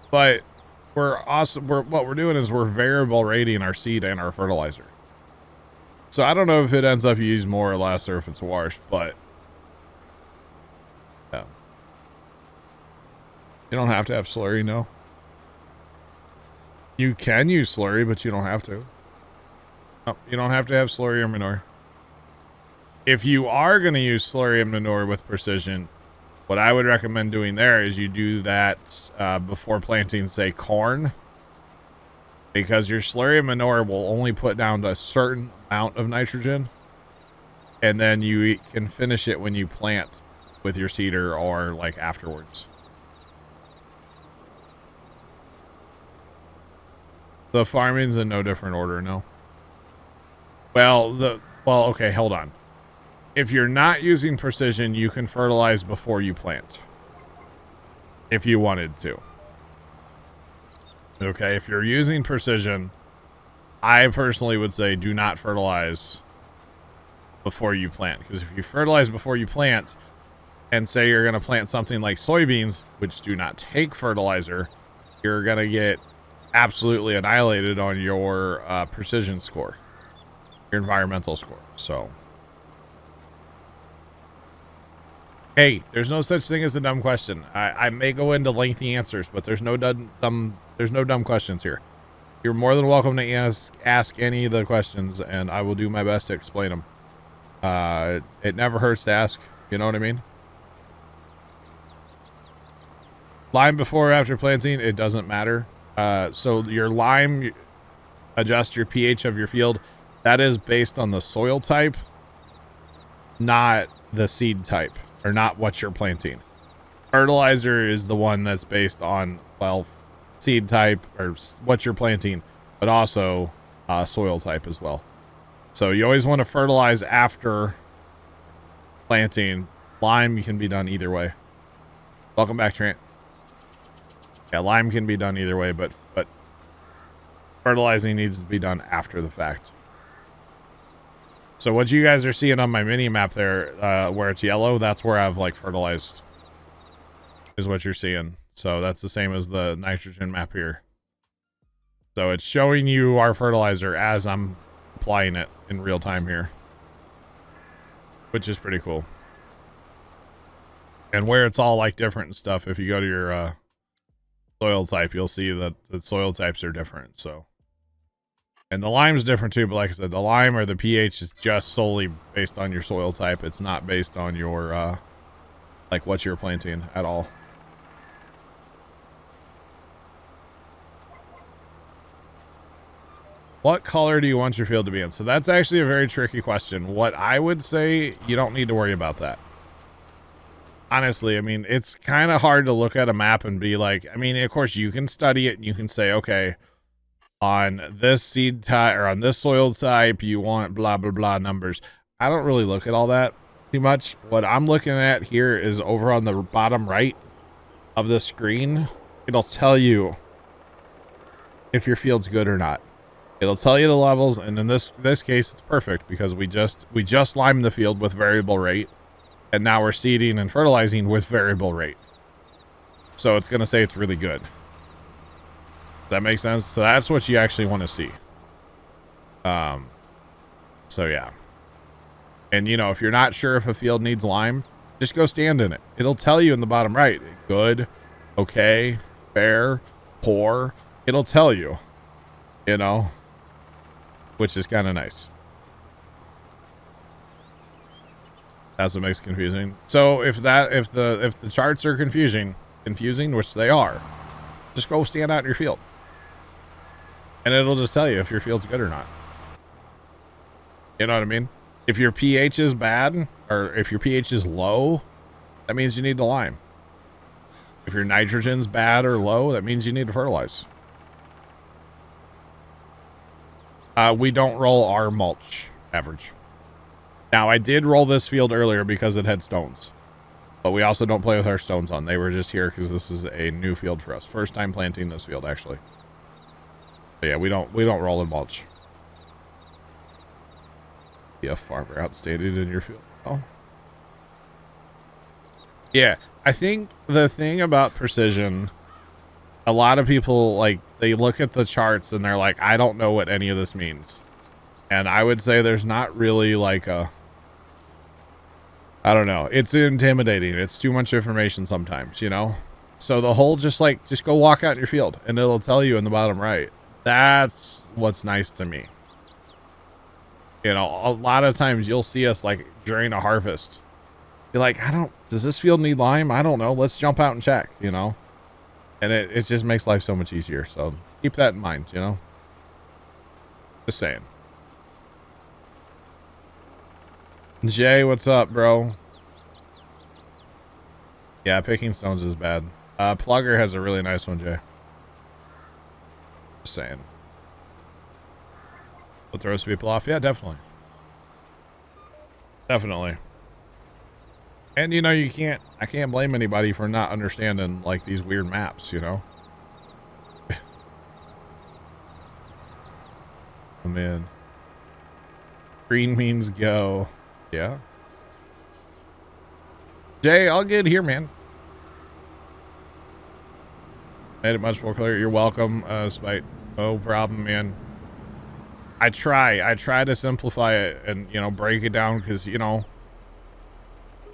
But what we're doing is we're variable rating our seed and our fertilizer. So I don't know if it ends up used more or less, or if it's washed, but yeah. You don't have to have slurry, no. You can use slurry, but you don't have to. No, you don't have to have slurry or manure. If you are going to use slurry and manure with precision, what I would recommend doing there is you do that before planting, say, corn. Because your slurry and manure will only put down a certain amount of nitrogen. And then you can finish it when you plant with your seeder or like afterwards. The farming's in no different order, no. Well, okay, hold on. If you're not using precision, you can fertilize before you plant. If you wanted to. Okay, if you're using precision, I personally would say do not fertilize before you plant. Because if you fertilize before you plant, and say you're going to plant something like soybeans, which do not take fertilizer, you're going to get absolutely annihilated on your precision score. Your environmental score. So, hey, there's no such thing as a dumb question. I may go into lengthy answers, but there's no dumb questions here. You're more than welcome to ask any of the questions, and I will do my best to explain them. It never hurts to ask. You know what I mean? Lime before or after planting, it doesn't matter. So your lime, adjust your pH of your field. That is based on the soil type, not the seed type, or not what you're planting. Fertilizer is the one that's based on, well, seed type or what you're planting, but also soil type as well. So you always want to fertilize after planting. Lime can be done either way. Welcome back, Trent. Yeah, lime can be done either way, but fertilizing needs to be done after the fact. So what you guys are seeing on my mini map there, where it's yellow, that's where I've like fertilized, is what you're seeing. So that's the same as the nitrogen map here. So it's showing you our fertilizer as I'm applying it in real time here, which is pretty cool. And where it's all like different and stuff, if you go to your soil type, you'll see that the soil types are different. So, and the lime's different too, but like I said, the lime or the pH is just solely based on your soil type. It's not based on your like what you're planting at all. What color do you want your field to be in? So that's actually a very tricky question. What I would say, you don't need to worry about that. Honestly, I mean, it's kind of hard to look at a map and be like, I mean, of course you can study it and you can say, okay, on this seed type or on this soil type, you want blah, blah, blah numbers. I don't really look at all that too much. What I'm looking at here is over on the bottom right of the screen. It'll tell you if your field's good or not. It'll tell you the levels. And in this case, it's perfect because we just limed the field with variable rate. And now we're seeding and fertilizing with variable rate. So it's going to say it's really good. Does that make sense? So that's what you actually want to see. So yeah. And you know, if you're not sure if a field needs lime, just go stand in it. It'll tell you in the bottom right. Good, okay, fair, poor. It'll tell you, you know, which is kind of nice. That's what makes it confusing. So if the charts are confusing, which they are, just go stand out in your field. And it'll just tell you if your field's good or not. You know what I mean? If your pH is bad, or if your pH is low, that means you need to lime. If your nitrogen's bad or low, that means you need to fertilize. We don't roll our mulch average. Now, I did roll this field earlier because it had stones. But we also don't play with our stones on. They were just here because this is a new field for us. First time planting this field, actually. But yeah, we don't roll in mulch. Be a farmer outstated in your field. Oh. Yeah, I think the thing about precision, a lot of people, like, they look at the charts and they're like, I don't know what any of this means. And I would say there's not really like a... I don't know. It's intimidating. It's too much information sometimes, you know? So the whole just go walk out in your field and it'll tell you in the bottom right. That's what's nice to me. You know, a lot of times you'll see us like during a harvest. You're like, does this field need lime? I don't know. Let's jump out and check, you know? And it just makes life so much easier. So keep that in mind, you know? Just saying. Jay, what's up, bro? Yeah, picking stones is bad. Plugger has a really nice one, Jay. Just saying. Will throws people off? Yeah, definitely. Definitely. And you know, I can't blame anybody for not understanding like these weird maps, you know? Oh man. Green means go. Yeah. Jay, all good here, man. Made it much more clear. You're welcome, Spite. No problem, man. I try to simplify it and, you know, break it down because, you know,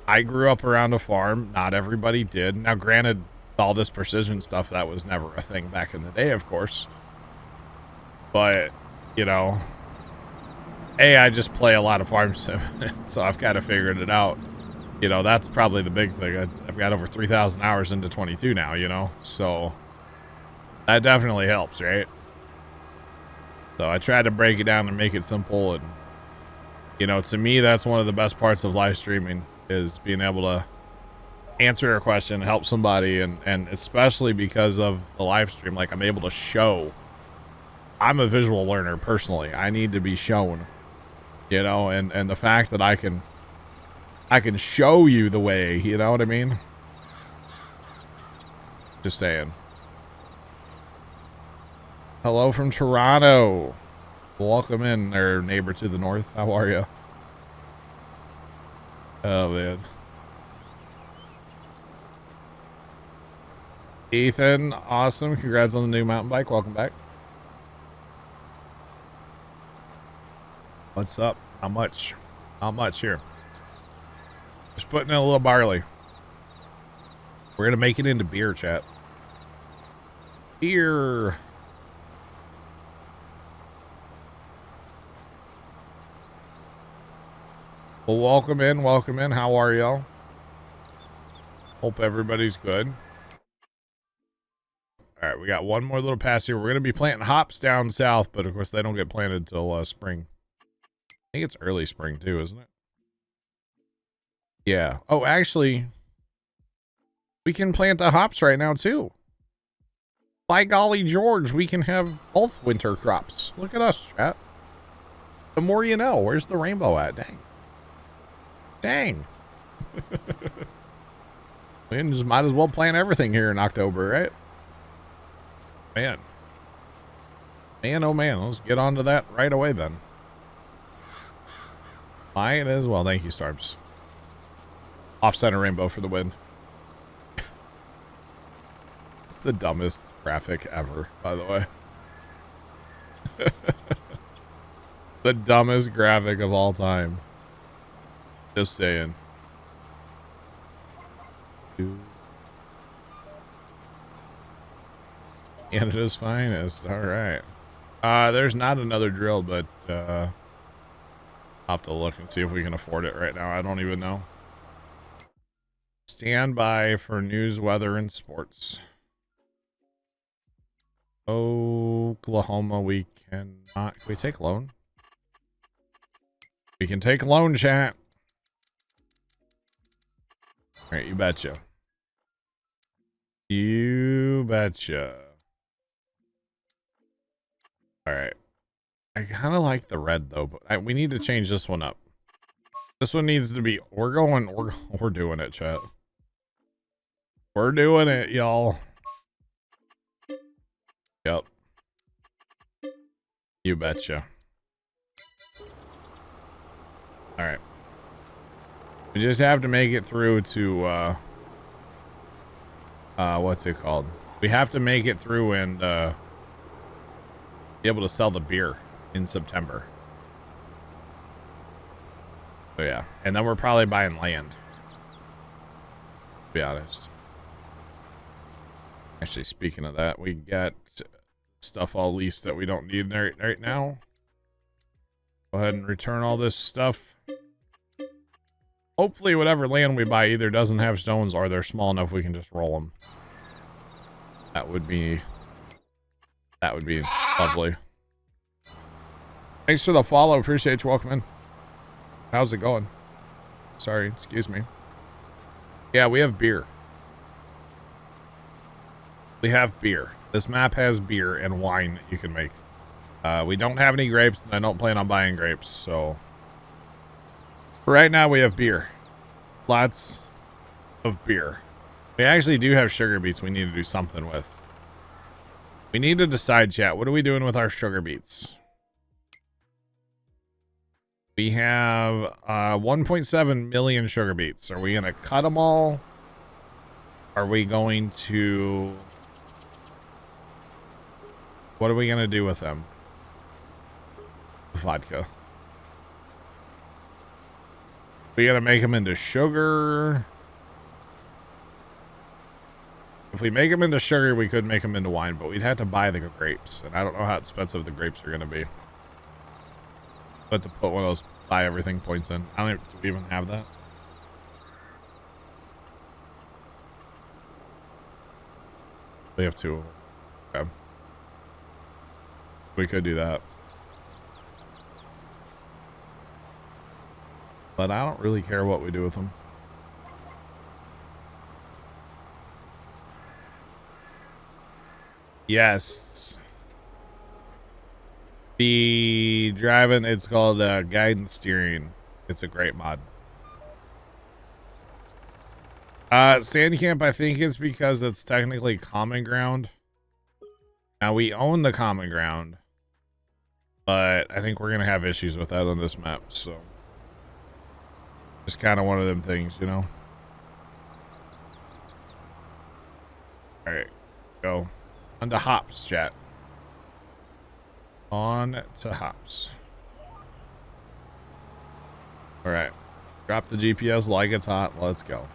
I grew up around a farm. Not everybody did. Now, granted, all this precision stuff, that was never a thing back in the day, of course. But, you know... I just play a lot of farm sim, so I've kind of figured it out. You know, that's probably the big thing. I've got over 3,000 hours into 22 now, you know, so that definitely helps, right? So I try to break it down and make it simple, and, you know, to me, that's one of the best parts of live streaming is being able to answer a question, help somebody, and especially because of the live stream, like I'm able to show. I'm a visual learner personally. I need to be shown. You know, and the fact that I can show you the way, you know what I mean? Just saying. Hello from Toronto. Welcome in, our neighbor to the north. How are you? Oh, man. Ethan, awesome. Congrats on the new mountain bike. Welcome back. What's up? How much? How much here? Just putting in a little barley. We're going to make it into beer, chat. Beer. Well, welcome in. Welcome in. How are y'all? Hope everybody's good. All right, we got one more little pass here. We're going to be planting hops down south, but of course they don't get planted till spring. I think it's early spring too, isn't it? Yeah. Oh, actually, we can plant the hops right now too. By golly George, we can have both winter crops. Look at us, chat. The more you know. Where's the rainbow at? Dang. Dang. We just might as well plant everything here in October, right? Man. Man, oh man. Let's get on to that right away then. Might as well. Thank you, Starbs. Off-center rainbow for the win. It's the dumbest graphic ever, by the way. The dumbest graphic of all time. Just saying. Canada's finest. All right. There's not another drill, but I'll have to look and see if we can afford it right now. I don't even know. Stand by for news, weather, and sports. Oklahoma, we cannot. Can we take loan? We can take loan, chat. All right, you betcha. You betcha. All right. I kind of like the red though, but we need to change this one up. This one needs to be. We're doing it, chat. We're doing it, y'all. Yep. You betcha. All right. We just have to make it through to what's it called? We have to make it through and be able to sell the beer in September. So yeah, and then we're probably buying land. To be honest. Actually, speaking of that, we got stuff all leased that we don't need right now. Go ahead and return all this stuff. Hopefully whatever land we buy either doesn't have stones or they're small enough we can just roll them. That would be lovely. Thanks for the follow. Appreciate you. Welcome in. How's it going? Sorry, excuse me. Yeah, we have beer. We have beer. This map has beer and wine that you can make. We don't have any grapes, and I don't plan on buying grapes, so... Right now we have beer. Lots of beer. We actually do have sugar beets we need to do something with. We need to decide, chat, what are we doing with our sugar beets? We have 1.7 million sugar beets. Are we going to cut them all? Are we going to... What are we going to do with them? Vodka. We gotta make them into sugar. If we make them into sugar, we could make them into wine, but we'd have to buy the grapes, and I don't know how expensive the grapes are gonna be. But to put one of those buy everything points in. I don't even, do we even have that? We have two. Okay. We could do that. But I don't really care what we do with them. Yes. The driving, it's called guidance steering. It's a great mod. Sand camp, I think it's because it's technically common ground. Now we own the common ground, but I think we're going to have issues with that on this map. So just kind of one of them things, you know? All right, go on to hops, chat. On to hops. All right, drop the GPS like it's hot. Let's go.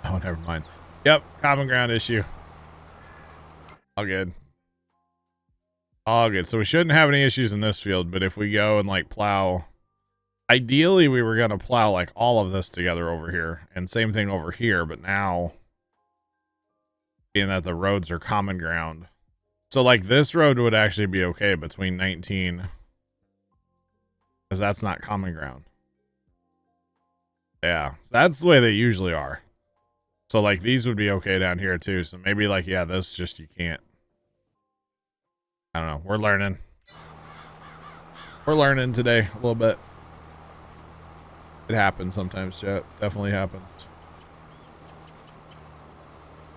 Oh, never mind. Yep, common ground issue. All good. All good. So we shouldn't have any issues in this field, but if we go and like plow, ideally we were going to plow like all of this together over here, and same thing over here, but now being that the roads are common ground. So like this road would actually be okay between 19, because that's not common ground. Yeah, so that's the way they usually are. So like these would be okay down here too. So maybe like, yeah, this just, you can't. I don't know. We're learning. We're learning today a little bit. It happens sometimes, chat. Definitely happens.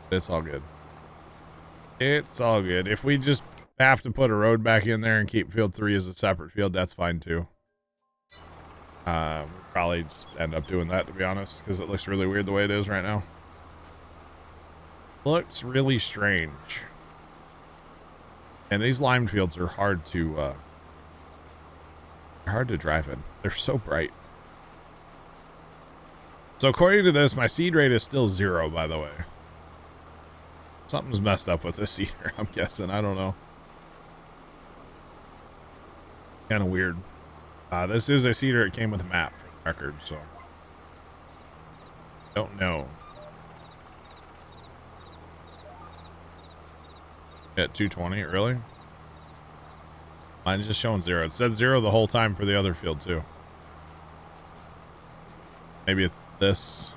It's all good. It's all good. If we just have to put a road back in there and keep field 3 as a separate field, that's fine too. We'll probably just end up doing that, to be honest, because it looks really weird the way it is right now. Looks really strange. And these lime fields are hard to drive in. They're so bright. So according to this, my seed rate is still 0, by the way. Something's messed up with this seeder, I'm guessing. I don't know. Kind of weird. This is a seeder. It came with a map for the record, so don't know. At 220, really? Mine's just showing 0. It said 0 the whole time for the other field too. Maybe it's this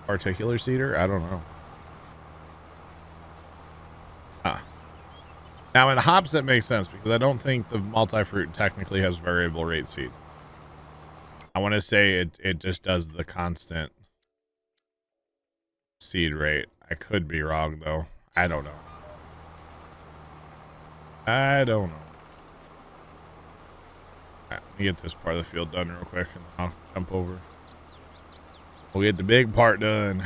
particular seeder? I don't know. Now in hops that makes sense because I don't think the multi-fruit technically has variable rate seed. I want to say it just does the constant seed rate. I could be wrong though. I don't know. I don't know. Alright, let me get this part of the field done real quick and I'll jump over. We'll get the big part done.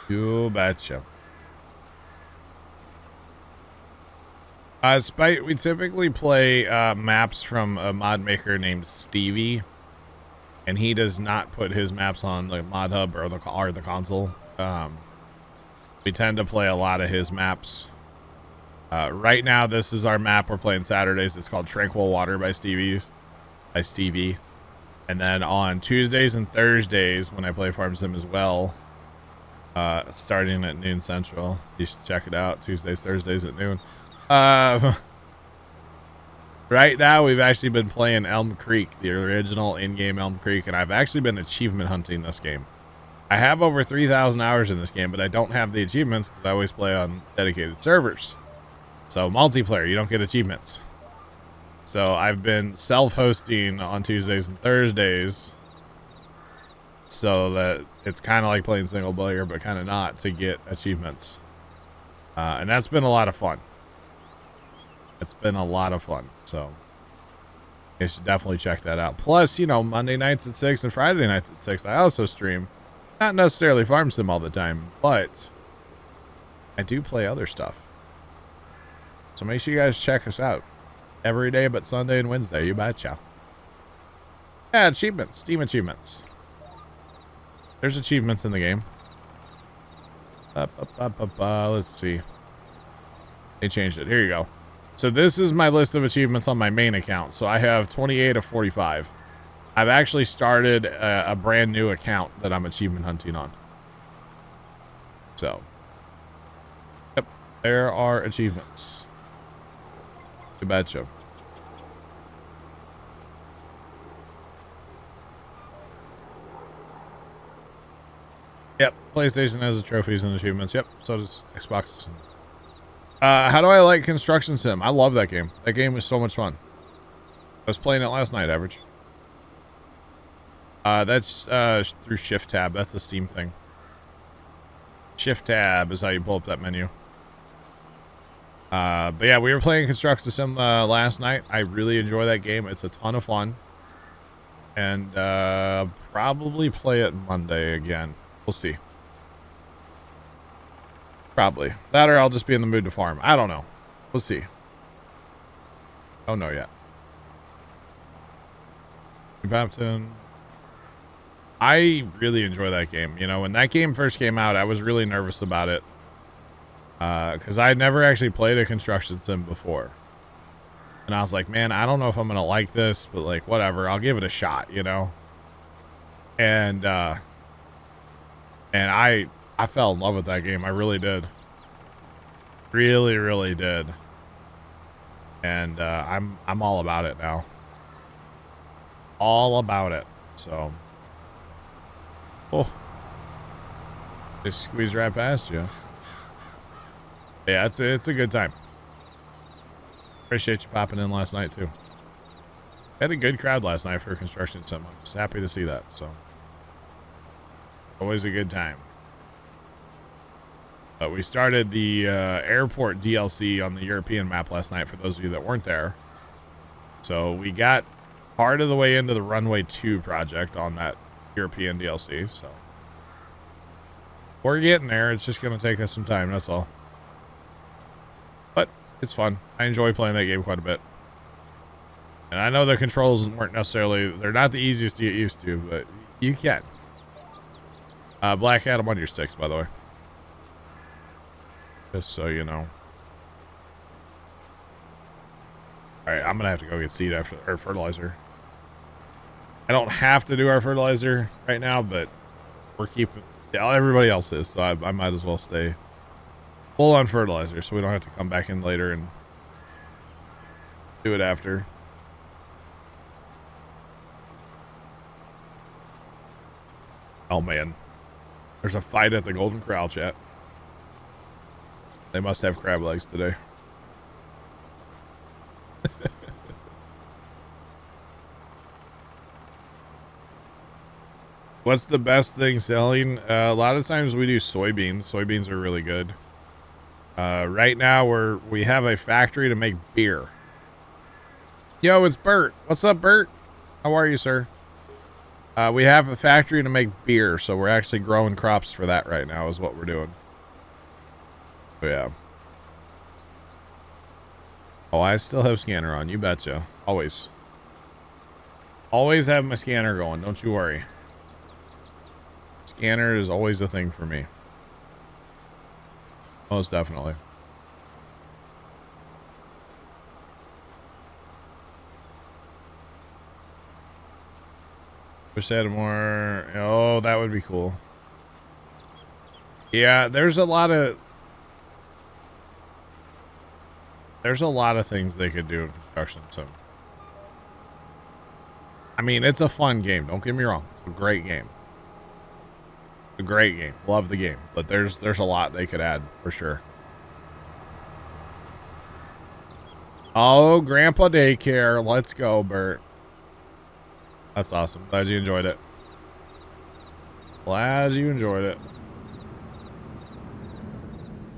You betcha. Spite, we typically play maps from a mod maker named Stevie, and he does not put his maps on the mod hub or the console. We tend to play a lot of his maps. Right now, this is our map we're playing Saturdays. It's called Tranquil Water by Stevie. And then on Tuesdays and Thursdays, when I play Farm Sim as well, starting at noon Central, you should check it out. Tuesdays, Thursdays at noon. Right now we've actually been playing Elm Creek, the original in-game Elm Creek, and I've actually been achievement hunting this game. I have over 3,000 hours in this game, but I don't have the achievements because I always play on dedicated servers. So multiplayer, you don't get achievements. So I've been self-hosting on Tuesdays and Thursdays so that it's kind of like playing single player, but kind of not, to get achievements. And that's been a lot of fun. It's been a lot of fun, so you should definitely check that out. Plus, you know, Monday nights at 6 and Friday nights at 6, I also stream. Not necessarily Farm Sim all the time, but I do play other stuff. So make sure you guys check us out. Every day but Sunday and Wednesday, you betcha. Yeah, achievements, Steam achievements. There's achievements in the game. Let's see. They changed it. Here you go. So this is my list of achievements on my main account. So I have 28 of 45. I've actually started a brand new account that I'm achievement hunting on. So, yep, there are achievements. You betcha. Yep, PlayStation has the trophies and achievements. Yep, so does Xbox. How do I like Construction Sim? I love that game. That game was so much fun. I was playing it last night, Average. That's through Shift Tab. That's a Steam thing. Shift Tab is how you pull up that menu. But yeah, we were playing Construction Sim last night. I really enjoy that game. It's a ton of fun. And probably play it Monday again. We'll see. Probably. That or I'll just be in the mood to farm. I don't know. We'll see. Don't know yet. Bapton. I really enjoy that game. You know, when that game first came out, I was really nervous about it. Because I had never actually played a construction sim before. And I was like, man, I don't know if I'm going to like this, but like, whatever, I'll give it a shot, you know? And I fell in love with that game. I really did. Really, really did. And I'm all about it now. All about it. So, oh, just squeeze right past you. Yeah, it's a good time. Appreciate you popping in last night too. Had a good crowd last night for a construction sim. I'm just happy to see that. So, always a good time. But we started the airport DLC on the European map last night for those of you that weren't there. So we got part of the way into the Runway 2 project on that European DLC. So we're getting there. It's just going to take us some time. That's all. But it's fun. I enjoy playing that game quite a bit. And I know the controls weren't necessarily, they're not the easiest to get used to, but you can. Black Hat, I'm on your 6, by the way. Just so you know. Alright, I'm gonna have to go get seed after our fertilizer. I don't have to do our fertilizer right now, but we're keeping, yeah, everybody else is, so I might as well stay full on fertilizer so we don't have to come back in later and do it after. Oh man, there's a fight at the Golden Corral, chat. They must have crab legs today. What's the best thing selling? A lot of times we do soybeans. Soybeans are really good. Right now we have a factory to make beer. Yo, it's Bert. What's up, Bert? How are you, sir? We have a factory to make beer, so we're actually growing crops for that right now is what we're doing. Oh, yeah. Oh, I still have scanner on. You betcha. Always. Always have my scanner going. Don't you worry. Scanner is always a thing for me. Most definitely. Wish I had more. Oh, that would be cool. Yeah, there's a lot of things they could do in construction sim. I mean, it's a fun game. Don't get me wrong. It's a great game. A great game. Love the game. But there's a lot they could add for sure. Oh, Grandpa Daycare. Let's go, Bert. That's awesome. Glad you enjoyed it. Glad you enjoyed it.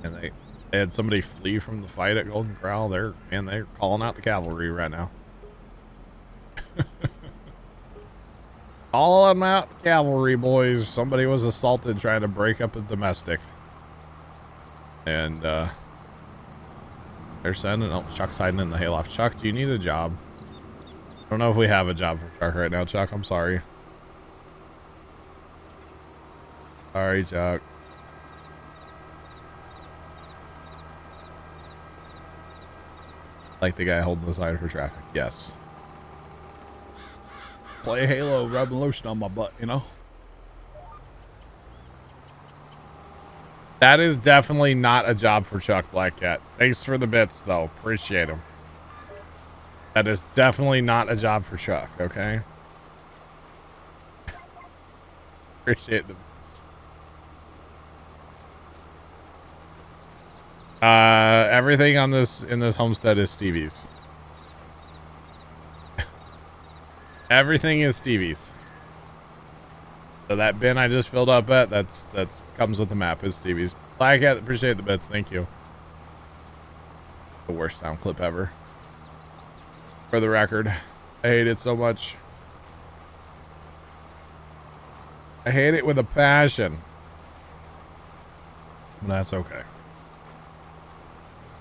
And they had somebody flee from the fight at Golden Corral. They're calling out the cavalry right now. Calling out the cavalry, boys. Somebody was assaulted trying to break up a domestic. And they're sending, oh, Chuck's hiding in the hayloft. Chuck, do you need a job? I don't know if we have a job for Chuck right now, Chuck. I'm sorry. Sorry, Chuck. Like the guy holding the sign for traffic. Yes. Play Halo, rubbing lotion on my butt, you know? That is definitely not a job for Chuck, Black Cat. Thanks for the bits, though. Appreciate him. That is definitely not a job for Chuck, okay? Appreciate the bits. Everything on in this homestead is Stevie's. Everything is Stevie's. So that bin I just filled up at, that's comes with the map, is Stevie's. Black Cat, appreciate the bits, thank you. The worst sound clip ever. For the record, I hate it so much. I hate it with a passion. But that's okay.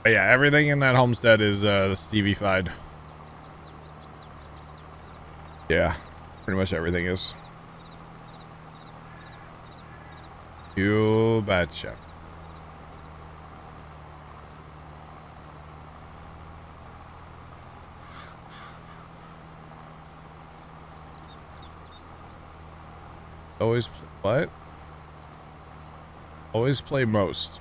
But yeah, everything in that homestead is Stevie-fied. Yeah, pretty much everything is. You betcha. Always what? Always play most.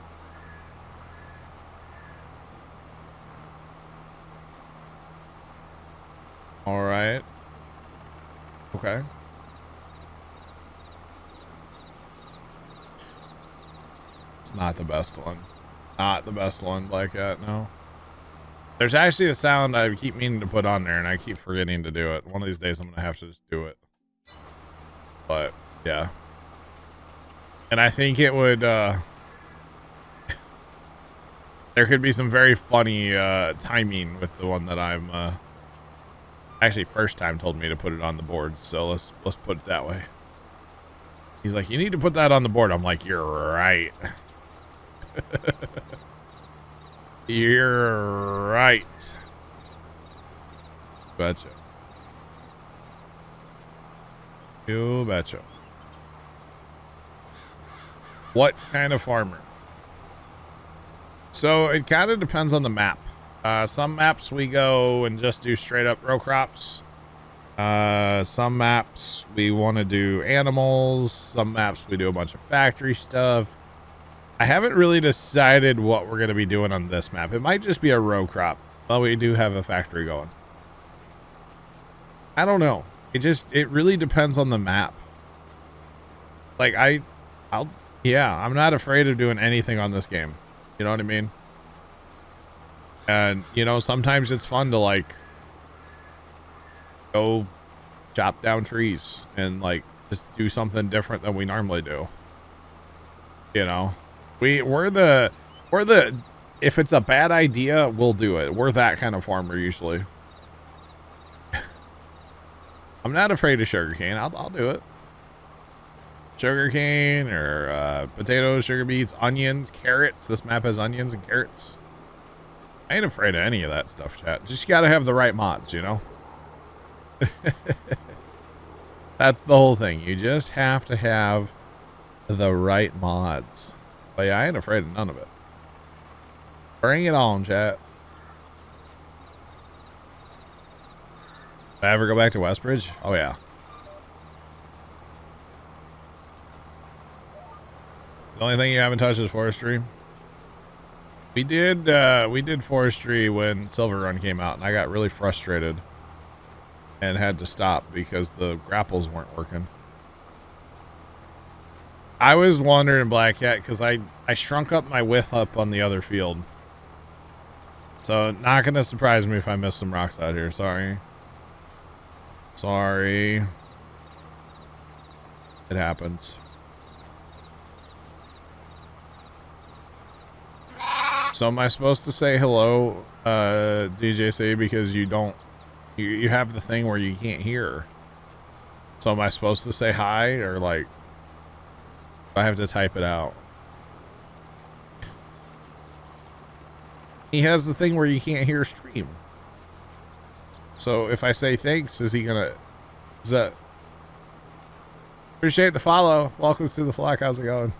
All right. Okay. It's not the best one. Not the best one, Black Cat, no. There's actually a sound I keep meaning to put on there, and I keep forgetting to do it. One of these days, I'm going to have to just do it. But, yeah. And I think it would, there could be some very funny timing with the one that I'm, actually first time told me to put it on the board, so let's put it that way. He's like, you need to put that on the board. I'm like, you're right. You're right. Betcha. You betcha. What kind of farmer? So it kind of depends on the map. Some maps we go and just do straight up row crops. Some maps we want to do animals. Some maps we do a bunch of factory stuff. I haven't really decided what we're going to be doing on this map. It might just be a row crop, but we do have a factory going. I don't know. It really depends on the map. Like yeah, I'm not afraid of doing anything on this game. You know what I mean? And, you know, sometimes it's fun to, like, go chop down trees and, like, just do something different than we normally do. You know? We're the, if it's a bad idea, we'll do it. We're that kind of farmer, usually. I'm not afraid of sugarcane. I'll do it. Sugarcane or potatoes, sugar beets, onions, carrots. This map has onions and carrots. I ain't afraid of any of that stuff, chat. Just gotta have the right mods, you know? That's the whole thing. You just have to have the right mods. But yeah, I ain't afraid of none of it. Bring it on, chat. Did I ever go back to Westbridge? Oh, yeah. The only thing you haven't touched is forestry. We did forestry when Silver Run came out, and I got really frustrated and had to stop because the grapples weren't working. I was wondering, Black Cat, because I shrunk up my width up on the other field. So not gonna surprise me if I miss some rocks out here. Sorry. Sorry. It happens. So am I supposed to say hello, DJC, because you don't, you have the thing where you can't hear. So am I supposed to say hi, or like, I have to type it out? He has the thing where you can't hear stream. So if I say thanks, is he gonna, is that, appreciate the follow. Welcome to the flock. How's it going?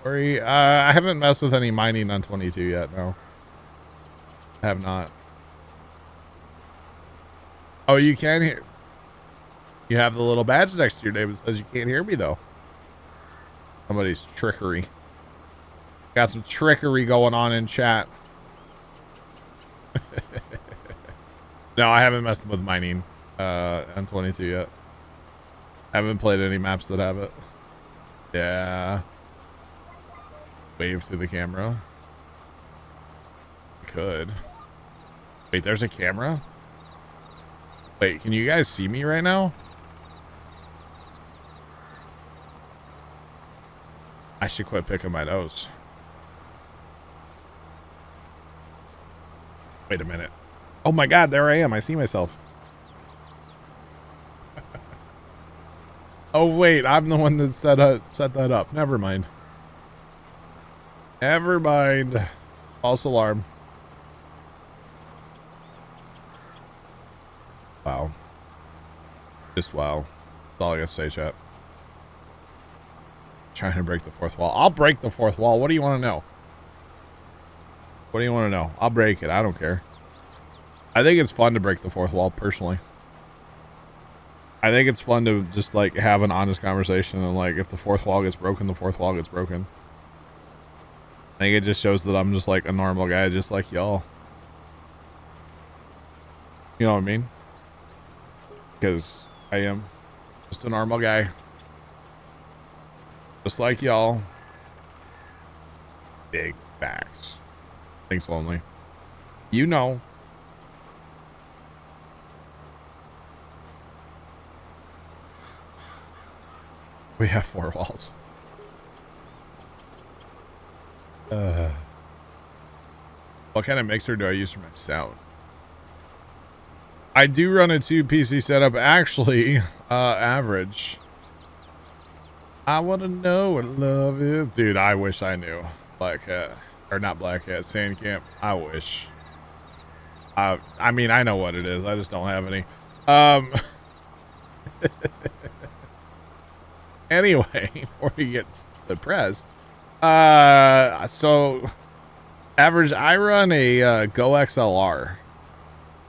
Quarry. I haven't messed with any mining on 22 yet. No, I have not. Oh, you can hear. You have the little badge next to your name that says you can't hear me though. Somebody's trickery. Got some trickery going on in chat. No, I haven't messed with mining on 22 yet. I haven't played any maps that have it. Yeah. Wave to the camera. Could. Wait, there's a camera? Wait, can you guys see me right now? I should quit picking my nose. Wait a minute. Oh my god, there I am. I see myself. Oh wait, I'm the one that set that up. Never mind. Never mind. False alarm. Wow. Just wow. That's all I gotta say, chat. Trying to break the fourth wall. I'll break the fourth wall. What do you want to know? What do you want to know? I'll break it. I don't care. I think it's fun to break the fourth wall, personally. I think it's fun to just, like, have an honest conversation and, like, if the fourth wall gets broken, the fourth wall gets broken. I think it just shows that I'm just, like, a normal guy, just like y'all. You know what I mean? Because I am just a normal guy. Just like y'all. Big facts. Thanks, Lonely. You know. We have 4 walls. What kind of mixer do I use for my sound? I do run a 2 PC setup, actually, average. I want to know what love is. Dude, I wish I knew. Black Hat. Or not Black Hat, Sandcamp. I wish. I mean, I know what it is. I just don't have any. Anyway, before he gets depressed. So, average, I run a Go XLR.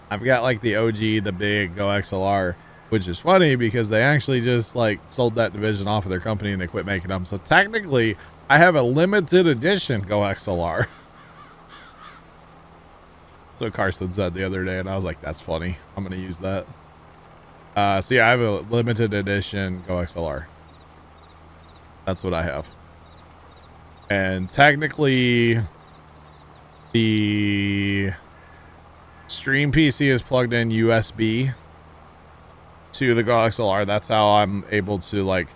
I've got like the OG, the big Go XLR, which is funny because they actually just like sold that division off of their company and they quit making them. So technically, I have a limited edition Go XLR. So Carson said the other day, and I was like, that's funny. I'm going to use that. So yeah, I have a limited edition Go XLR. That's what I have. And technically, the Stream PC is plugged in USB to the Go XLR. That's how I'm able to like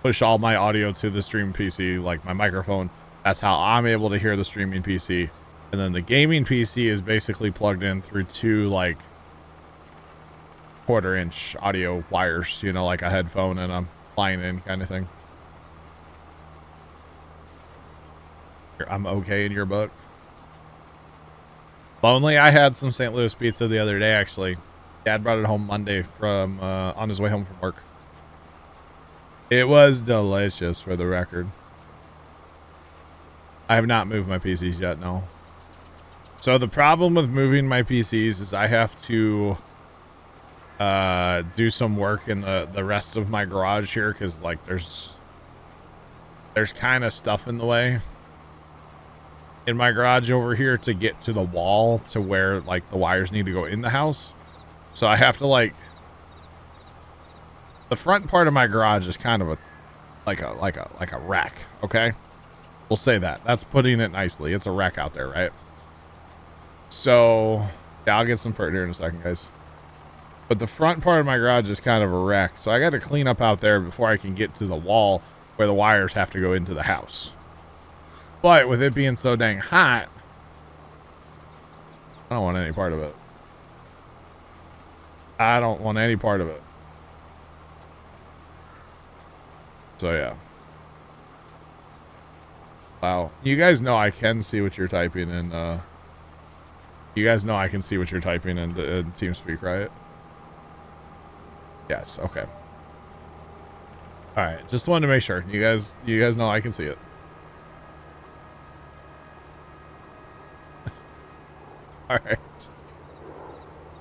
push all my audio to the Stream PC, like my microphone. That's how I'm able to hear the streaming PC. And then the gaming PC is basically plugged in through 2 like 1/4-inch audio wires, you know, like a headphone and a line in kind of thing. I'm okay in your book. Lonely, I had some St. Louis pizza the other day, actually. Dad brought it home Monday from on his way home from work. It was delicious, for the record. I have not moved my PCs yet, no. So the problem with moving my PCs is I have to do some work in the rest of my garage here, because like there's kind of stuff in the way in my garage over here to get to the wall to where like the wires need to go in the house. So I have to like, the front part of my garage is kind of a like a wreck. Okay, we'll say that. That's putting it nicely. It's a wreck out there, right? So yeah, I'll get some further in a second, guys. But the front part of my garage is kind of a wreck, so I got to clean up out there before I can get to the wall where the wires have to go into the house. But with it being so dang hot, I don't want any part of it. I don't want any part of it. So yeah. Wow. You guys know I can see what you're typing in, you guys know I can see what you're typing in TeamSpeak, right? Yes, okay. Alright, just wanted to make sure. You guys know I can see it. Alright.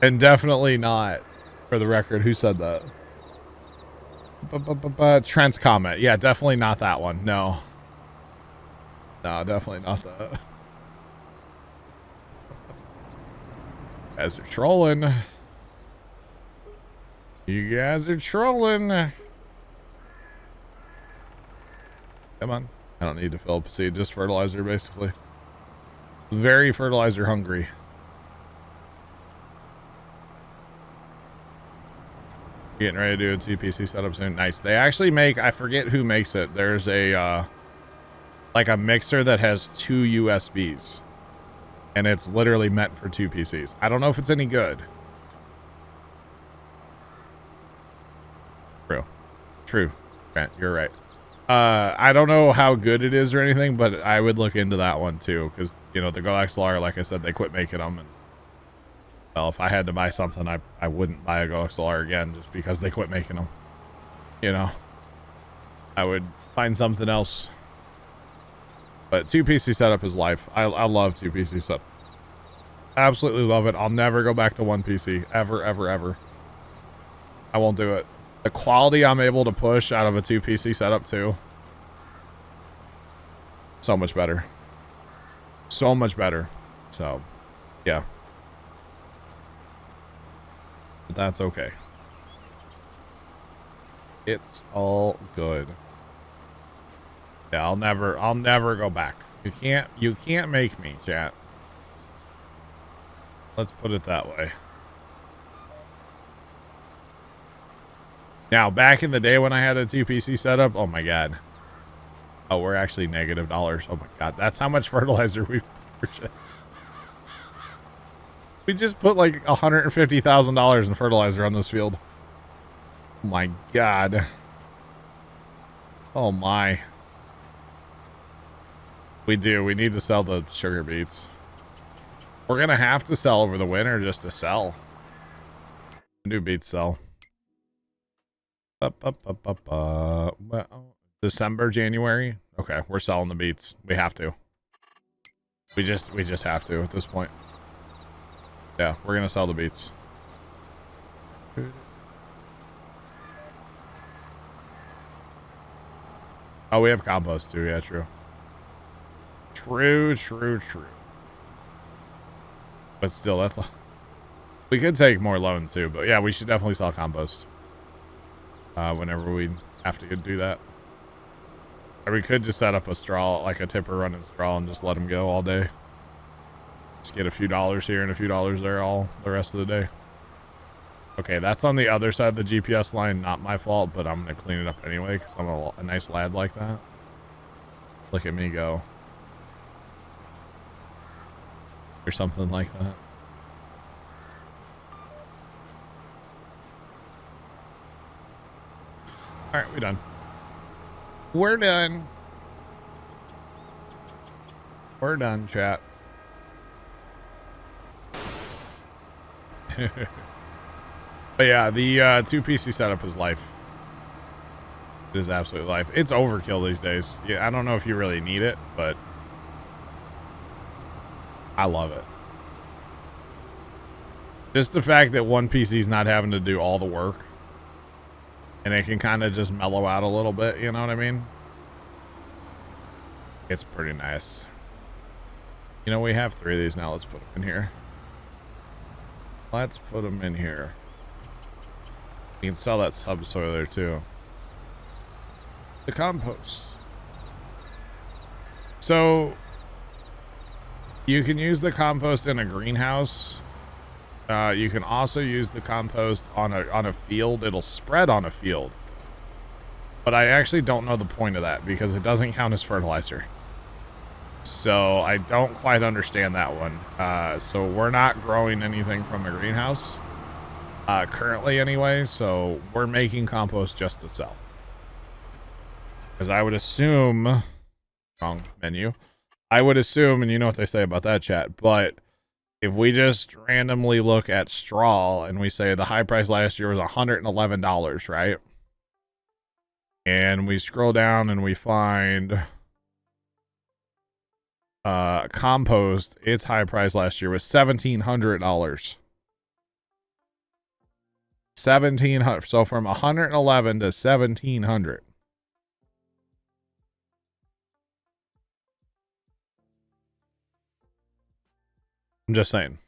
And definitely not, for the record, who said that? Trent's comment. Yeah, definitely not that one. No. No, definitely not that. You guys are trolling. You guys are trolling. Come on. I don't need to fill up seed, just fertilizer, basically. Very fertilizer hungry. Getting ready to do a 2 PC setup soon. Nice. They actually make, I forget who makes it. There's a, like a mixer that has 2 USBs. And it's literally meant for 2 PCs. I don't know if it's any good. True. Grant, you're right. I don't know how good it is or anything, but I would look into that one too. Because, you know, the Go XLR, like I said, they quit making them. And, well, if I had to buy something, I wouldn't buy a Go XLR again just because they quit making them. You know, I would find something else. But 2 PC setup is life. I love 2 PC setup. Absolutely love it. I'll never go back to 1 PC. Ever, ever, ever. I won't do it. The quality I'm able to push out of a 2 PC setup too. So much better. So much better. So, yeah. But that's okay. It's all good. Yeah, I'll never go back. You can't make me, chat. Let's put it that way. Now, back in the day when I had a 2 PC setup, oh my god. Oh, we're actually negative dollars. Oh my god, that's how much fertilizer we've purchased. We just put like $150,000 in fertilizer on this field. Oh my god. Oh my. We do. We need to sell the sugar beets. We're gonna have to sell over the winter just to sell. New beets sell. Well, December, January. Okay, we're selling the beets. We have to. We just have to at this point. Yeah, we're gonna sell the beets. Oh, we have compost too. Yeah, true. True. But still, that's a... We could take more loans too, but yeah, we should definitely sell compost. Whenever we have to do that. Or we could just set up a straw, like a tipper running straw, and just let them go all day. Just get a few dollars here and a few dollars there all the rest of the day. Okay, that's on the other side of the GPS line. Not my fault, but I'm going to clean it up anyway because I'm a nice lad like that. Look at me go. Or something like that. All right, we're done. We're done. We're done, chat. But yeah, the 2 PC setup is life. It is absolutely life. It's overkill these days. Yeah, I don't know if you really need it, but I love it. Just the fact that 1 PC is not having to do all the work. And it can kind of just mellow out a little bit, you know what I mean? It's pretty nice. You know, we have 3 of these now. Let's put them in here. Let's put them in here. You can sell that subsoil there too. The compost. So you can use the compost in a greenhouse. You can also use the compost on a field. It'll spread on a field. But I actually don't know the point of that because it doesn't count as fertilizer. So I don't quite understand that one. So we're not growing anything from a greenhouse. Currently anyway, so we're making compost just to sell. Because I would assume... Wrong menu. I would assume, and you know what they say about that, chat, but... If we just randomly look at straw and we say the high price last year was $111, right? And we scroll down and we find compost, its high price last year was $1,700. $1,700. So from $111 to $1,700. I'm just saying.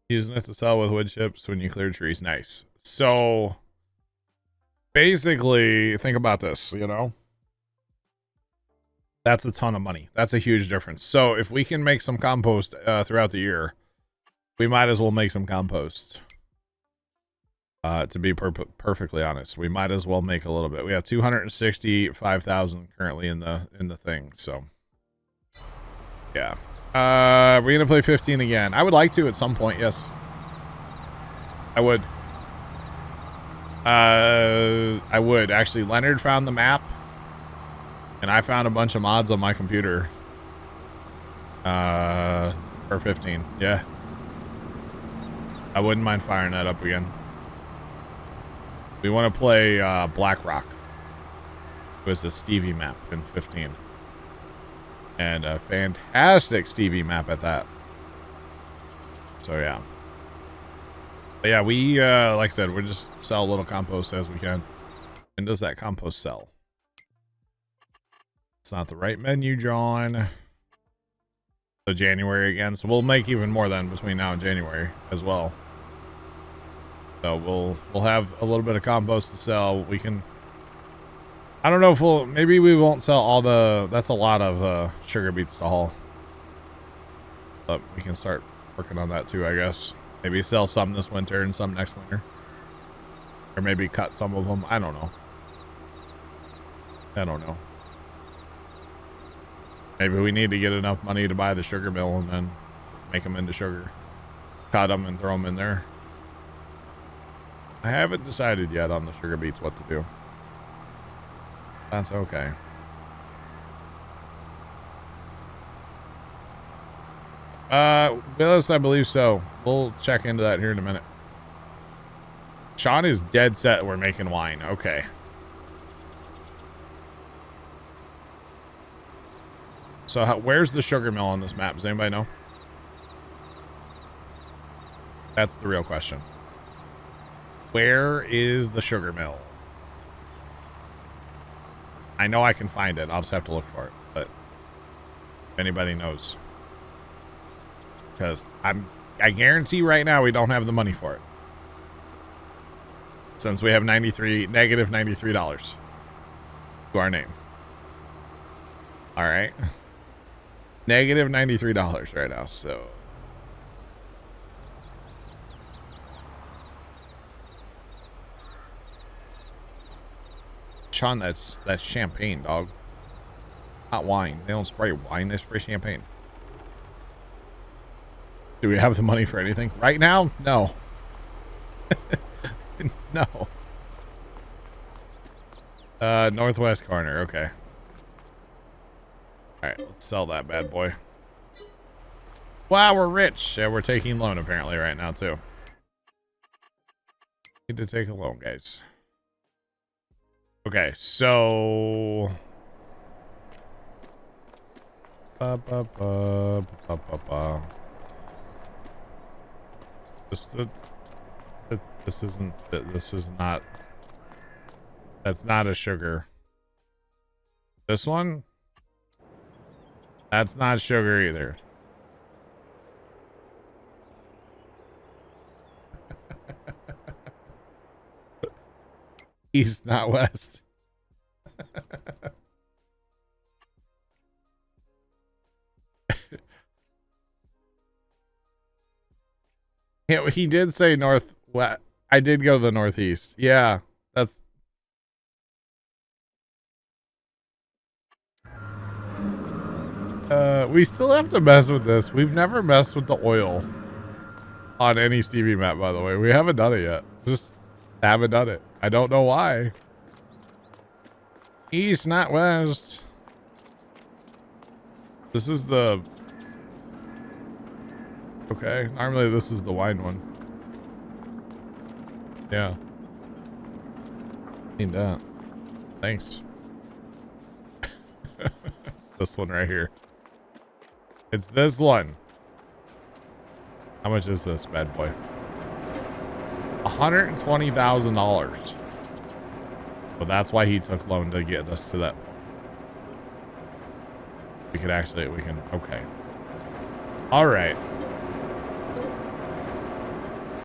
Using it to sell with wood chips when you clear trees. Nice. So basically, think about this, you know? That's a ton of money. That's a huge difference. So if we can make some compost throughout the year, we might as well make some compost. To be perfectly honest, we might as well make a little bit. We have 265,000 currently in the thing, so yeah. We're gonna play 15 again. I would like to at some point. Yes, I would. I would actually. Leonard found the map, and I found a bunch of mods on my computer. For 15, yeah. I wouldn't mind firing that up again. We want to play Blackrock. It was the Stevie map in 15. And a fantastic Stevie map at that. So yeah. But yeah, we, like I said, we'll just sell a little compost as we can. When does that compost sell? It's not the right menu, John. So January again. So we'll make even more then between now and January as well. So we'll have a little bit of compost to sell. We can, I don't know if maybe we won't sell all that's a lot of sugar beets to haul. But we can start working on that too, I guess. Maybe sell some this winter and some next winter. Or maybe cut some of them. I don't know. Maybe we need to get enough money to buy the sugar mill and then make them into sugar. Cut them and throw them in there. I haven't decided yet on the sugar beets what to do. That's okay. Willis, I believe so. We'll check into that here in a minute. Sean is dead set we're making wine. Okay. So where's the sugar mill on this map? Does anybody know? That's the real question. Where is the sugar mill? I know I can find it. I'll just have to look for it. But if anybody knows. Because I guarantee right now we don't have the money for it. Since we have negative $93 to our name. All right. Negative $93 right now, so. Sean, that's champagne, dog. Not wine. They don't spray wine, they spray champagne. Do we have the money for anything? Right now? No. No. Northwest corner, okay. Alright, let's sell that bad boy. Wow, we're rich. Yeah, we're taking loan apparently right now, too. Need to take a loan, guys. Okay, so... This is not... That's not a sugar. This one? That's not sugar either. East, not west. Yeah, he did say north. I did go to the northeast. Yeah, that's. We still have to mess with this. We've never messed with the oil on any Stevie map, by the way. We haven't done it yet. Just haven't done it. I don't know why. East, not west. This is the... Okay, normally this is the wine one. Yeah. Need that. Thanks. It's this one right here. It's this one. How much is this bad boy? $120,000. So that's why he took loan to get us to that point. We can, okay. All right.